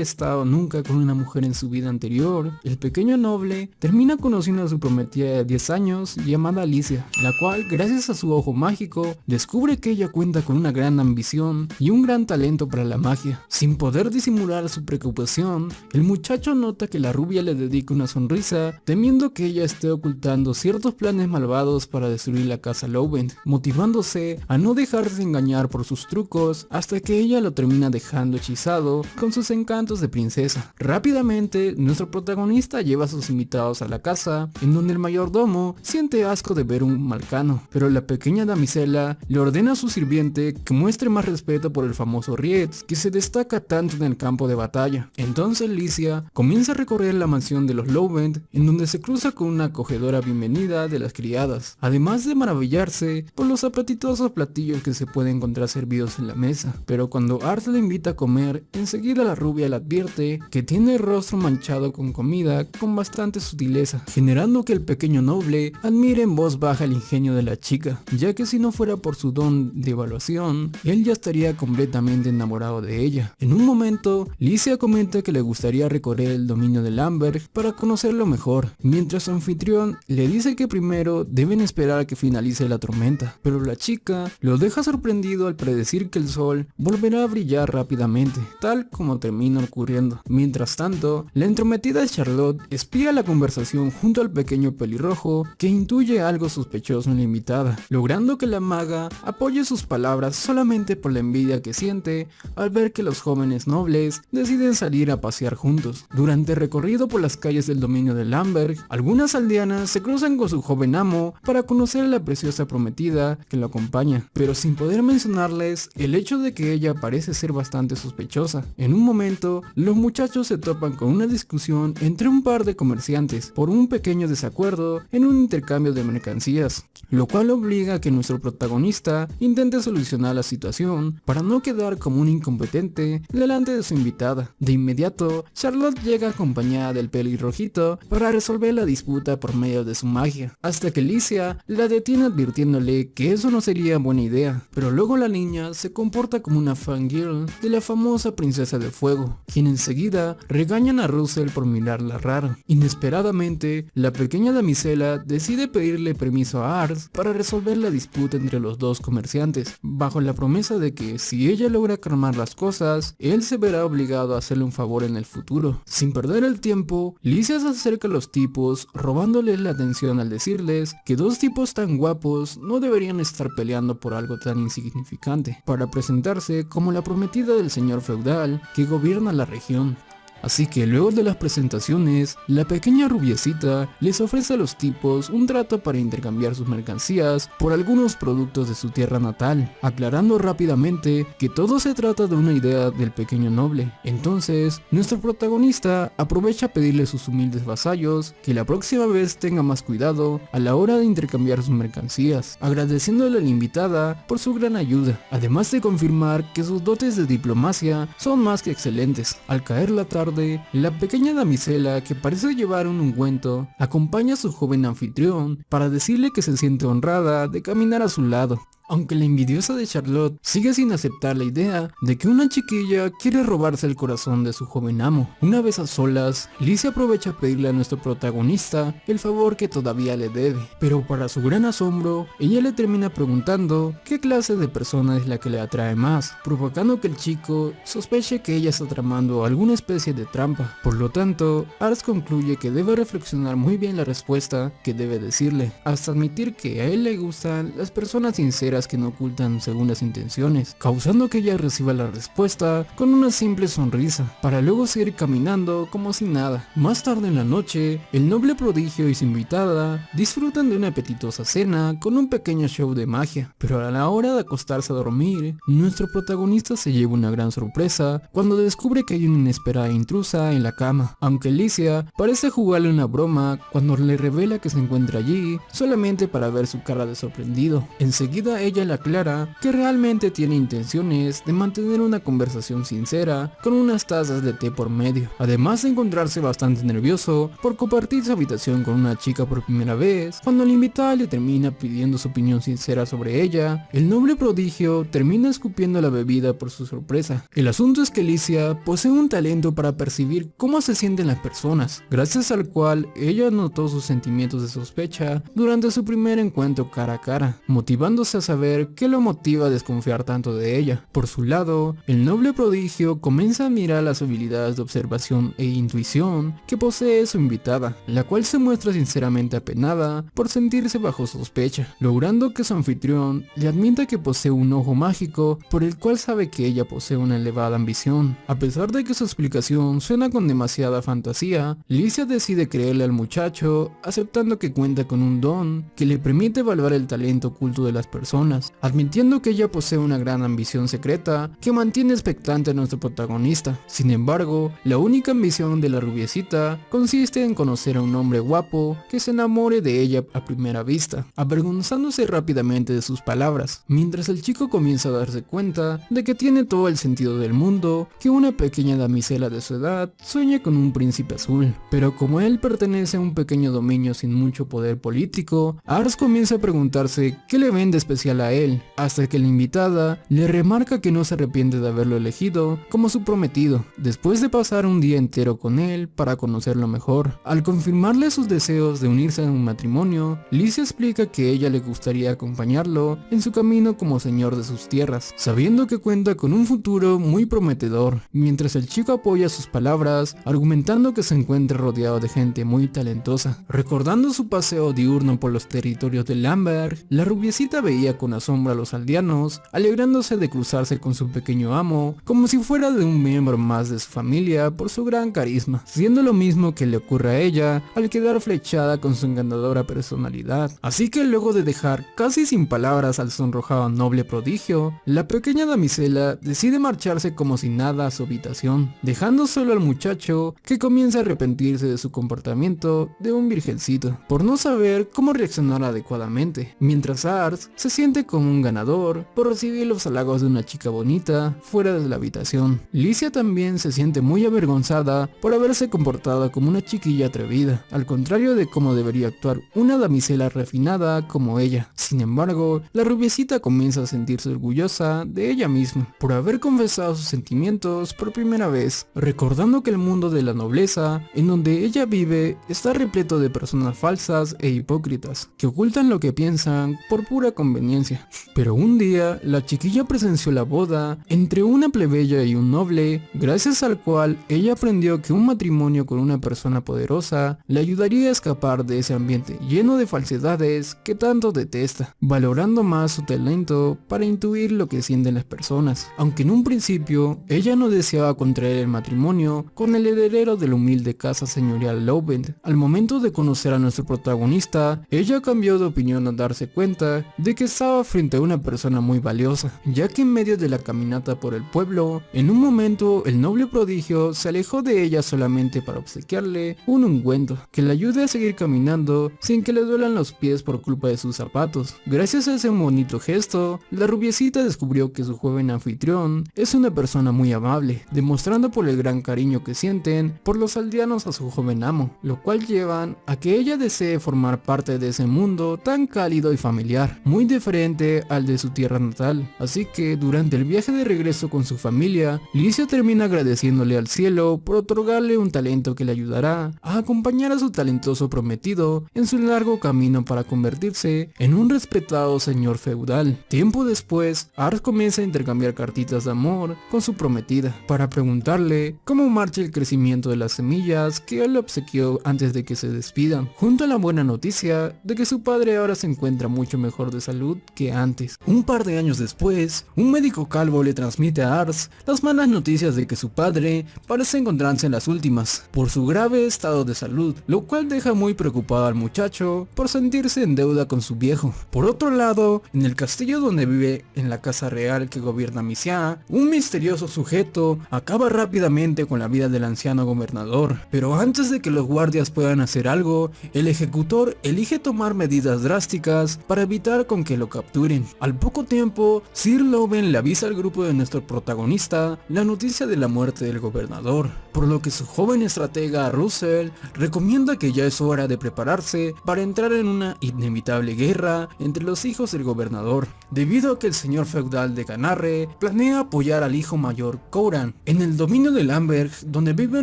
estado nunca con una mujer en su vida anterior, el pequeño noble termina conociendo a su prometida de 10 años llamada Alicia, la cual, gracias a su ojo mágico, descubre que ella cuenta con una gran ambición y un gran talento para la magia. Sin poder disimular su preocupación, el muchacho nota que la rubia le dedica una sonrisa, temiendo que ella esté ocultando ciertos planes malvados para destruir la casa Loubend, motivándose a no dejarse engañar por sus trucos hasta que ella lo termina dejando hechizado con sus encantos de princesa. Rápidamente, nuestro protagonista lleva a sus invitados a la casa, en donde el mayordomo siente asco de ver un malcano, pero la pequeña damisela le ordena a su sirviente que muestre más respeto por el famoso Rietz, que se destaca tanto en el campo de batalla. Entonces Alicia comienza a recorrer la mansión de los Loubend, en donde se cruza con una acogedora bienvenida de las criadas, además de maravillarse por los apetitosos platillos que se pueden encontrar servidos en la mesa. Pero cuando Arce le invita a comer, enseguida la rubia le advierte que tiene el rostro manchado con comida con bastante sutileza, generando que el pequeño noble admire en voz baja el ingenio de la chica, ya que si no fuera por su don de evaluación, él ya estaría completamente enamorado de ella. En un momento, Alicia comenta que le gustaría recorrer el dominio de Lamberg para conocerlo mejor, mientras su anfitrión le dice que primero deben esperar a que finalice la tormenta, pero la chica lo deja sorprendido al predecir que el sol sol volverá a brillar rápidamente, tal como termina ocurriendo. Mientras tanto, la entrometida Charlotte espía la conversación junto al pequeño pelirrojo que intuye algo sospechoso en la invitada, logrando que la maga apoye sus palabras solamente por la envidia que siente al ver que los jóvenes nobles deciden salir a pasear juntos. Durante el recorrido por las calles del dominio de Lamberg, algunas aldeanas se cruzan con su joven amo para conocer a la preciosa prometida que lo acompaña, pero sin poder mencionarles el hecho de que ella parece ser bastante sospechosa. En un momento, los muchachos se topan con una discusión entre un par de comerciantes por un pequeño desacuerdo en un intercambio de mercancías, lo cual obliga a que nuestro protagonista intente solucionar la situación para no quedar como un incompetente delante de su invitada. De inmediato, Charlotte llega acompañada del pelirrojito para resolver la disputa por medio de su magia, hasta que Licia la detiene advirtiéndole que eso no sería buena idea, pero luego la niña se comporta como una fangirl de la famosa princesa de fuego, quien enseguida regañan a Russell por mirarla raro. Inesperadamente, la pequeña damisela decide pedirle permiso a Ars para resolver la disputa entre los dos comerciantes, bajo la promesa de que si ella logra calmar las cosas, él se verá obligado a hacerle un favor en el futuro. Sin perder el tiempo, Licia se acerca a los tipos, robándoles la atención al decirles que dos tipos tan guapos no deberían estar peleando por algo tan insignificante, para presentarse como la prometida del señor feudal que gobierna la región. Así que luego de las presentaciones, la pequeña rubiecita les ofrece a los tipos un trato para intercambiar sus mercancías por algunos productos de su tierra natal, aclarando rápidamente que todo se trata de una idea del pequeño noble. Entonces, nuestro protagonista aprovecha a pedirle a sus humildes vasallos que la próxima vez tenga más cuidado a la hora de intercambiar sus mercancías, agradeciéndole a la invitada por su gran ayuda, además de confirmar que sus dotes de diplomacia son más que excelentes. Al caer la tarde, la pequeña damisela, que parece llevar un ungüento, acompaña a su joven anfitrión para decirle que se siente honrada de caminar a su lado. Aunque la envidiosa de Charlotte sigue sin aceptar la idea de que una chiquilla quiere robarse el corazón de su joven amo. Una vez a solas, Licia aprovecha a pedirle a nuestro protagonista el favor que todavía le debe, pero para su gran asombro, ella le termina preguntando qué clase de persona es la que le atrae más, provocando que el chico sospeche que ella está tramando alguna especie de trampa. Por lo tanto, Ars concluye que debe reflexionar muy bien la respuesta que debe decirle, hasta admitir que a él le gustan las personas sinceras que no ocultan segundas intenciones, causando que ella reciba la respuesta con una simple sonrisa, para luego seguir caminando como si nada. Más tarde en la noche, el noble prodigio y su invitada disfrutan de una apetitosa cena con un pequeño show de magia, pero a la hora de acostarse a dormir, nuestro protagonista se lleva una gran sorpresa cuando descubre que hay una inesperada intrusa en la cama, aunque Licia parece jugarle una broma cuando le revela que se encuentra allí solamente para ver su cara de sorprendido. Enseguida ella le aclara que realmente tiene intenciones de mantener una conversación sincera con unas tazas de té por medio, además de encontrarse bastante nervioso por compartir su habitación con una chica por primera vez. Cuando la invitada le termina pidiendo su opinión sincera sobre ella, el noble prodigio termina escupiendo la bebida por su sorpresa. El asunto es que Licia posee un talento para percibir cómo se sienten las personas, gracias al cual ella notó sus sentimientos de sospecha durante su primer encuentro cara a cara, motivándose a saber qué lo motiva a desconfiar tanto de ella. Por su lado, el noble prodigio comienza a mirar las habilidades de observación e intuición que posee su invitada, la cual se muestra sinceramente apenada por sentirse bajo sospecha, logrando que su anfitrión le admita que posee un ojo mágico por el cual sabe que ella posee una elevada ambición. A pesar de que su explicación suena con demasiada fantasía, Licia decide creerle al muchacho, aceptando que cuenta con un don que le permite evaluar el talento oculto de las personas, admitiendo que ella posee una gran ambición secreta que mantiene expectante a nuestro protagonista. Sin embargo, la única ambición de la rubiecita consiste en conocer a un hombre guapo que se enamore de ella a primera vista, avergonzándose rápidamente de sus palabras, mientras el chico comienza a darse cuenta de que tiene todo el sentido del mundo que una pequeña damisela de su edad sueñe con un príncipe azul. Pero como él pertenece a un pequeño dominio sin mucho poder político, Ars comienza a preguntarse qué le ven de especial especial a él, hasta que la invitada le remarca que no se arrepiente de haberlo elegido como su prometido, después de pasar un día entero con él para conocerlo mejor. Al confirmarle sus deseos de unirse a un matrimonio, Licia explica que ella le gustaría acompañarlo en su camino como señor de sus tierras, sabiendo que cuenta con un futuro muy prometedor, mientras el chico apoya sus palabras, argumentando que se encuentra rodeado de gente muy talentosa. Recordando su paseo diurno por los territorios de Lamberg, la rubiecita veía con asombro a los aldeanos, alegrándose de cruzarse con su pequeño amo, como si fuera de un miembro más de su familia por su gran carisma, siendo lo mismo que le ocurre a ella al quedar flechada con su encantadora personalidad. Así que luego de dejar casi sin palabras al sonrojado noble prodigio, la pequeña damisela decide marcharse como si nada a su habitación, dejando solo al muchacho, que comienza a arrepentirse de su comportamiento de un virgencito, por no saber cómo reaccionar adecuadamente, mientras Ars se siente como un ganador por recibir los halagos de una chica bonita fuera de la habitación. Licia también se siente muy avergonzada por haberse comportado como una chiquilla atrevida, al contrario de cómo debería actuar una damisela refinada como ella. Sin embargo, la rubiecita comienza a sentirse orgullosa de ella misma por haber confesado sus sentimientos por primera vez, recordando que el mundo de la nobleza en donde ella vive está repleto de personas falsas e hipócritas que ocultan lo que piensan por pura conveniencia. Pero un día la chiquilla presenció la boda entre una plebeya y un noble, gracias al cual ella aprendió que un matrimonio con una persona poderosa le ayudaría a escapar de ese ambiente lleno de falsedades que tanto detesta, valorando más su talento para intuir lo que sienten las personas. Aunque en un principio ella no deseaba contraer el matrimonio con el heredero de la humilde casa señorial Lowbend, al momento de conocer a nuestro protagonista, ella cambió de opinión al darse cuenta de que estaba frente a una persona muy valiosa, ya que en medio de la caminata por el pueblo, en un momento el noble prodigio se alejó de ella solamente para obsequiarle un ungüento que le ayude a seguir caminando sin que le duelan los pies por culpa de sus zapatos. Gracias a ese bonito gesto, la rubiecita descubrió que su joven anfitrión es una persona muy amable, demostrando por el gran cariño que sienten por los aldeanos a su joven amo, lo cual llevan a que ella desee formar parte de ese mundo tan cálido y familiar, muy diferente al de su tierra natal. Así que durante el viaje de regreso con su familia, Licia termina agradeciéndole al cielo por otorgarle un talento que le ayudará a acompañar a su talentoso prometido en su largo camino para convertirse en un respetado señor feudal. Tiempo después, Ars comienza a intercambiar cartitas de amor con su prometida para preguntarle cómo marcha el crecimiento de las semillas que él le obsequió antes de que se despidan, junto a la buena noticia de que su padre ahora se encuentra mucho mejor de salud que antes. Un par de años después, un médico calvo le transmite a Ars las malas noticias de que su padre parece encontrarse en las últimas por su grave estado de salud, lo cual deja muy preocupado al muchacho por sentirse en deuda con su viejo. Por otro lado, en el castillo donde vive en la casa real que gobierna Misia, un misterioso sujeto acaba rápidamente con la vida del anciano gobernador, pero antes de que los guardias puedan hacer algo, el ejecutor elige tomar medidas drásticas para evitar con que lo capturen. Al poco tiempo, Sir Loven le avisa al grupo de nuestro protagonista la noticia de la muerte del gobernador, por lo que su joven estratega Russell recomienda que ya es hora de prepararse para entrar en una inevitable guerra entre los hijos del gobernador, debido a que el señor feudal de Canarre planea apoyar al hijo mayor Couran. En el dominio de Lamberg, donde vive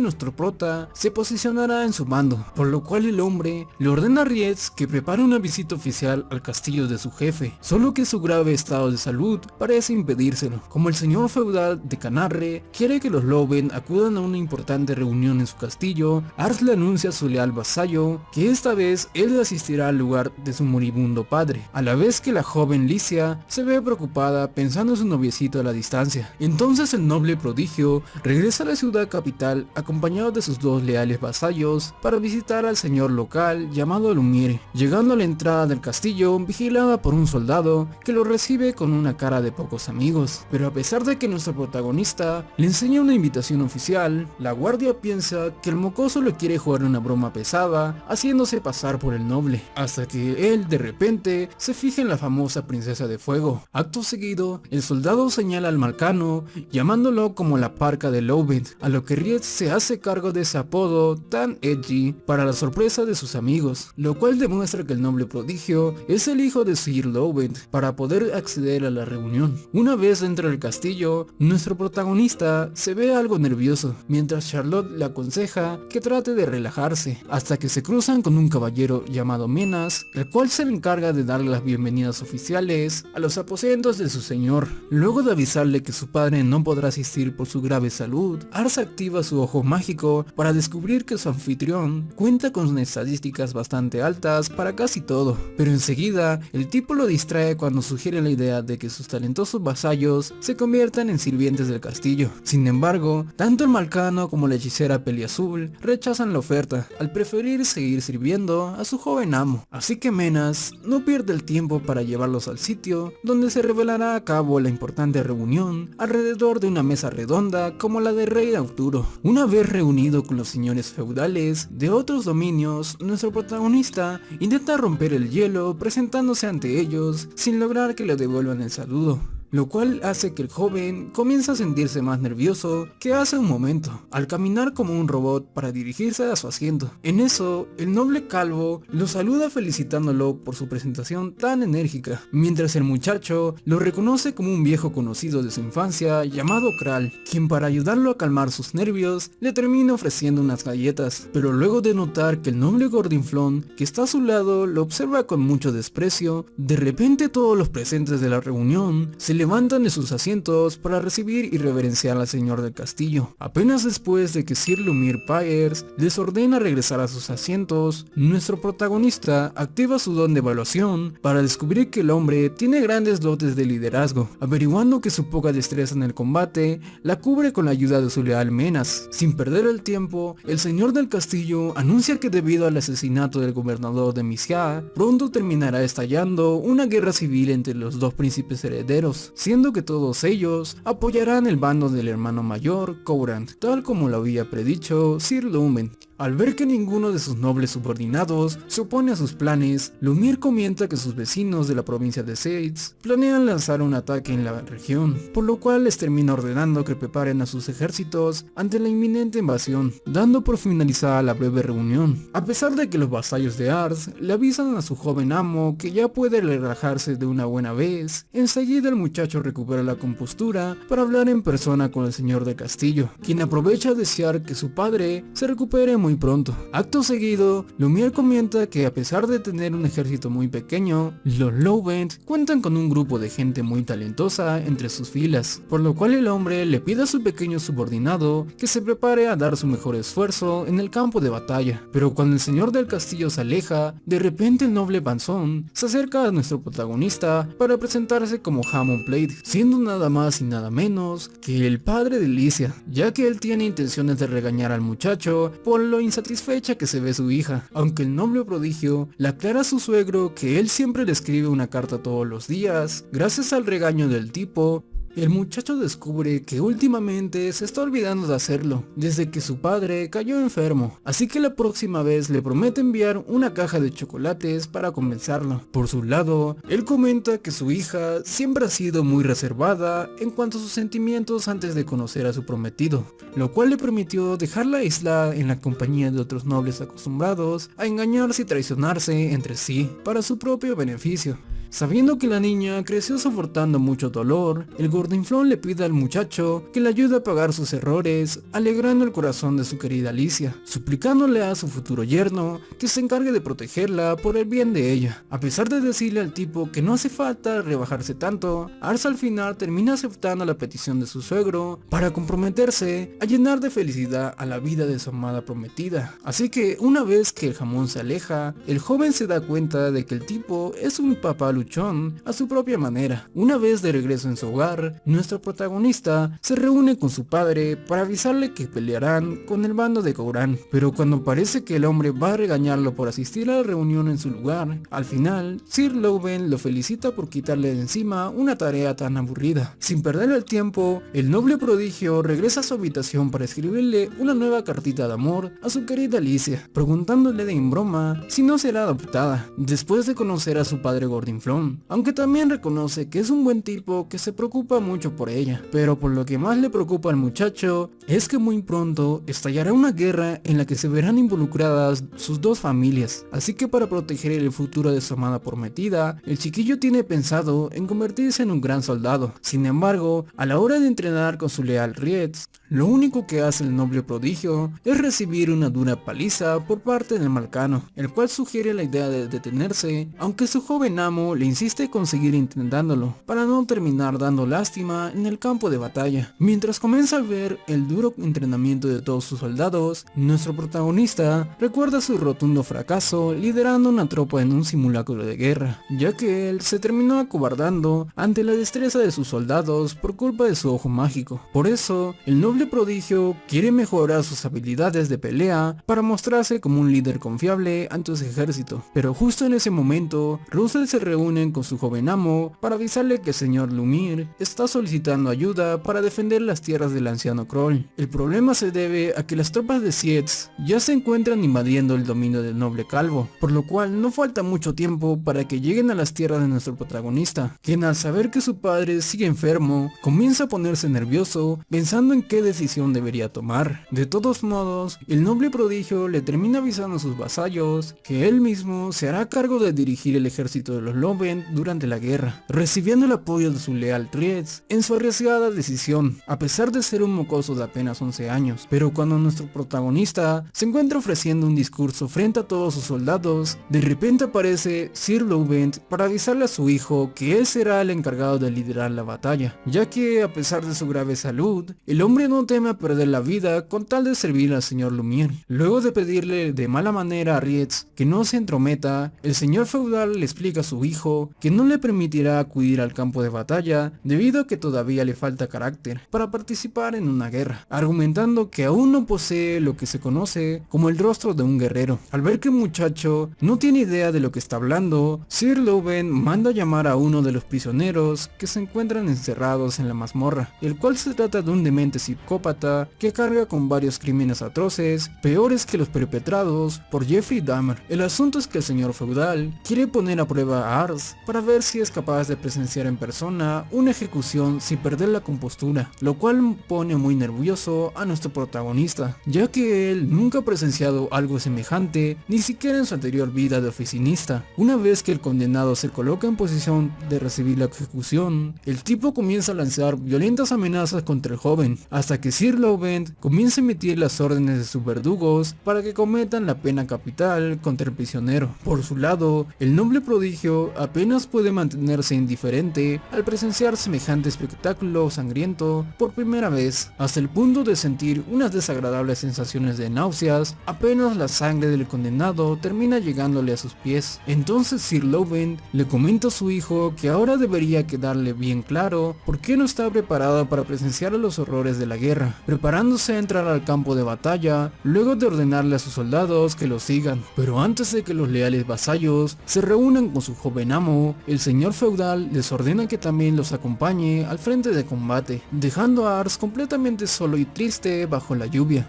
nuestro prota, se posicionará en su mando, por lo cual el hombre le ordena a Rietz que prepare una visita oficial al castillo de su jefe, solo que su grave estado de salud parece impedírselo. Como el señor feudal de Canarre quiere que los Loven acudan a una importante reunión en su castillo, Ars le anuncia a su leal vasallo que esta vez él asistirá al lugar de su moribundo padre, a la vez que la joven Licia se ve preocupada pensando en su noviecito a la distancia. Entonces el noble prodigio regresa a la ciudad capital acompañado de sus dos leales vasallos para visitar al señor local llamado Lumire, llegando a la entrada del castillo vigilada por un soldado que lo recibe con una cara de pocos amigos. Pero a pesar de que nuestro protagonista le enseña una invitación oficial, la guardia piensa que el mocoso le quiere jugar una broma pesada haciéndose pasar por el noble, hasta que él de repente se fija en la famosa princesa de fuego. Acto seguido, el soldado señala al malcano llamándolo como la parca de Lowbend, a lo que Rietz se hace cargo de ese apodo tan edgy para la sorpresa de sus amigos, lo cual demuestra que el noble prodigio es el hijo de Sir Lowbend Loubet para poder acceder a la reunión. Una vez dentro del castillo, nuestro protagonista se ve algo nervioso, mientras Charlotte le aconseja que trate de relajarse, hasta que se cruzan con un caballero llamado Menas, el cual se encarga de darle las bienvenidas oficiales a los aposentos de su señor. Luego de avisarle que su padre no podrá asistir por su grave salud, Ars activa su ojo mágico para descubrir que su anfitrión cuenta con estadísticas bastante altas para casi todo, pero enseguida el tipo lo distrae cuando sugiere la idea de que sus talentosos vasallos se conviertan en sirvientes del castillo. Sin embargo, tanto el malcano como la hechicera Peliazul rechazan la oferta, al preferir seguir sirviendo a su joven amo. Así que Menas no pierde el tiempo para llevarlos al sitio donde se revelará a cabo la importante reunión alrededor de una mesa redonda como la de Rey Arturo. Una vez reunido con los señores feudales de otros dominios, nuestro protagonista intenta romper el hielo presentándose ante ellos sin lograr que le devuelvan el saludo, lo cual hace que el joven comience a sentirse más nervioso que hace un momento, al caminar como un robot para dirigirse a su asiento. En eso, el noble calvo lo saluda felicitándolo por su presentación tan enérgica, mientras el muchacho lo reconoce como un viejo conocido de su infancia llamado Kral, quien para ayudarlo a calmar sus nervios le termina ofreciendo unas galletas, pero luego de notar que el noble gordinflón que está a su lado lo observa con mucho desprecio, de repente todos los presentes de la reunión se levantan de sus asientos para recibir y reverenciar al señor del castillo. Apenas después de que Sir Lumir Pyers les ordena regresar a sus asientos, nuestro protagonista activa su don de evaluación para descubrir que el hombre tiene grandes dotes de liderazgo, averiguando que su poca destreza en el combate la cubre con la ayuda de su leal Menas. Sin perder el tiempo, el señor del castillo anuncia que debido al asesinato del gobernador de Misia, pronto terminará estallando una guerra civil entre los dos príncipes herederos, siendo que todos ellos apoyarán el bando del hermano mayor, Courant, tal como lo había predicho Sir Lumen. Al ver que ninguno de sus nobles subordinados se opone a sus planes, Lumir comenta que sus vecinos de la provincia de Seitz planean lanzar un ataque en la región, por lo cual les termina ordenando que preparen a sus ejércitos ante la inminente invasión, dando por finalizada la breve reunión. A pesar de que los vasallos de Ars le avisan a su joven amo que ya puede relajarse de una buena vez, enseguida el muchacho recupera la compostura para hablar en persona con el señor del castillo, quien aprovecha a desear que su padre se recupere muy pronto. Acto seguido, Lumière comenta que a pesar de tener un ejército muy pequeño, los Loubet cuentan con un grupo de gente muy talentosa entre sus filas, por lo cual el hombre le pide a su pequeño subordinado que se prepare a dar su mejor esfuerzo en el campo de batalla. Pero cuando el señor del castillo se aleja, de repente el noble Banzón se acerca a nuestro protagonista para presentarse como Hammond Plate, siendo nada más y nada menos que el padre de Licia, ya que él tiene intenciones de regañar al muchacho por lo insatisfecha que se ve su hija, aunque el noble prodigio le aclara a su suegro que él siempre le escribe una carta todos los días. Gracias al regaño del tipo, el muchacho descubre que últimamente se está olvidando de hacerlo, desde que su padre cayó enfermo, así que la próxima vez le promete enviar una caja de chocolates para compensarlo. Por su lado, él comenta que su hija siempre ha sido muy reservada en cuanto a sus sentimientos antes de conocer a su prometido, lo cual le permitió dejarla aislada en la compañía de otros nobles acostumbrados a engañarse y traicionarse entre sí para su propio beneficio. Sabiendo que la niña creció soportando mucho dolor, el gordinflón le pide al muchacho que le ayude a pagar sus errores, alegrando el corazón de su querida Alicia, suplicándole a su futuro yerno que se encargue de protegerla por el bien de ella. A pesar de decirle al tipo que no hace falta rebajarse tanto, Ars al final termina aceptando la petición de su suegro para comprometerse a llenar de felicidad a la vida de su amada prometida. Así que una vez que el jamón se aleja, el joven se da cuenta de que el tipo es un papá luchón a su propia manera. Una vez de regreso en su hogar, nuestro protagonista se reúne con su padre para avisarle que pelearán con el bando de Courant, pero cuando parece que el hombre va a regañarlo por asistir a la reunión en su lugar, al final Sir Loubet lo felicita por quitarle de encima una tarea tan aburrida. Sin perder el tiempo, el noble prodigio regresa a su habitación para escribirle una nueva cartita de amor a su querida Alicia, preguntándole de en broma si no será adoptada. Después de conocer a su padre gordinflón, chiflón, aunque también reconoce que es un buen tipo que se preocupa mucho por ella. Pero por lo que más le preocupa al muchacho es que muy pronto estallará una guerra en la que se verán involucradas sus dos familias, así que para proteger el futuro de su amada prometida, el chiquillo tiene pensado en convertirse en un gran soldado. Sin embargo, a la hora de entrenar con su leal Rietz, lo único que hace el noble prodigio es recibir una dura paliza por parte del Malcano, el cual sugiere la idea de detenerse, aunque su joven amo le insiste con seguir intentándolo, para no terminar dando lástima en el campo de batalla. Mientras comienza a ver el duro entrenamiento de todos sus soldados, nuestro protagonista recuerda su rotundo fracaso liderando una tropa en un simulacro de guerra, ya que él se terminó acobardando ante la destreza de sus soldados por culpa de su ojo mágico. Por eso, el noble prodigio quiere mejorar sus habilidades de pelea para mostrarse como un líder confiable ante su ejército. Pero justo en ese momento, Russell se reúne con su joven amo para avisarle que el señor Lumière está solicitando ayuda para defender las tierras del anciano Kroll. El problema se debe a que las tropas de Sietz ya se encuentran invadiendo el dominio del noble calvo, por lo cual no falta mucho tiempo para que lleguen a las tierras de nuestro protagonista, quien al saber que su padre sigue enfermo, comienza a ponerse nervioso pensando en qué decisión debería tomar. De todos modos, el noble prodigio le termina avisando a sus vasallos que él mismo se hará cargo de dirigir el ejército de los Lovend durante la guerra, recibiendo el apoyo de su leal Trietz en su arriesgada decisión, a pesar de ser un mocoso de apenas 11 años. Pero cuando nuestro protagonista se encuentra ofreciendo un discurso frente a todos sus soldados, de repente aparece Sir Lovend para avisarle a su hijo que él será el encargado de liderar la batalla, ya que a pesar de su grave salud, el hombre no teme a perder la vida con tal de servir al señor Lumière. Luego de pedirle de mala manera a Rietz que no se entrometa, el señor feudal le explica a su hijo que no le permitirá acudir al campo de batalla debido a que todavía le falta carácter para participar en una guerra, argumentando que aún no posee lo que se conoce como el rostro de un guerrero. Al ver que el muchacho no tiene idea de lo que está hablando, Sir Lovend manda a llamar a uno de los prisioneros que se encuentran encerrados en la mazmorra, el cual se trata de un demente psicópata que carga con varios crímenes atroces, peores que los perpetrados por Jeffrey Dahmer. El asunto es que el señor feudal quiere poner a prueba a Ars para ver si es capaz de presenciar en persona una ejecución sin perder la compostura, lo cual pone muy nervioso a nuestro protagonista, ya que él nunca ha presenciado algo semejante, ni siquiera en su anterior vida de oficinista. Una vez que el condenado se coloca en posición de recibir la ejecución, el tipo comienza a lanzar violentas amenazas contra el joven, hasta que Sir Lovend comienza a emitir las órdenes de sus verdugos para que cometan la pena capital contra el prisionero. Por su lado, el noble prodigio apenas puede mantenerse indiferente al presenciar semejante espectáculo sangriento por primera vez, hasta el punto de sentir unas desagradables sensaciones de náuseas apenas la sangre del condenado termina llegándole a sus pies. Entonces Sir Lovend le comenta a su hijo que ahora debería quedarle bien claro por qué no está preparado para presenciar los horrores de la guerra, preparándose a entrar al campo de batalla, luego de ordenarle a sus soldados que lo sigan. Pero antes de que los leales vasallos se reúnan con su joven amo, el señor feudal les ordena que también los acompañe al frente de combate, dejando a Ars completamente solo y triste bajo la lluvia.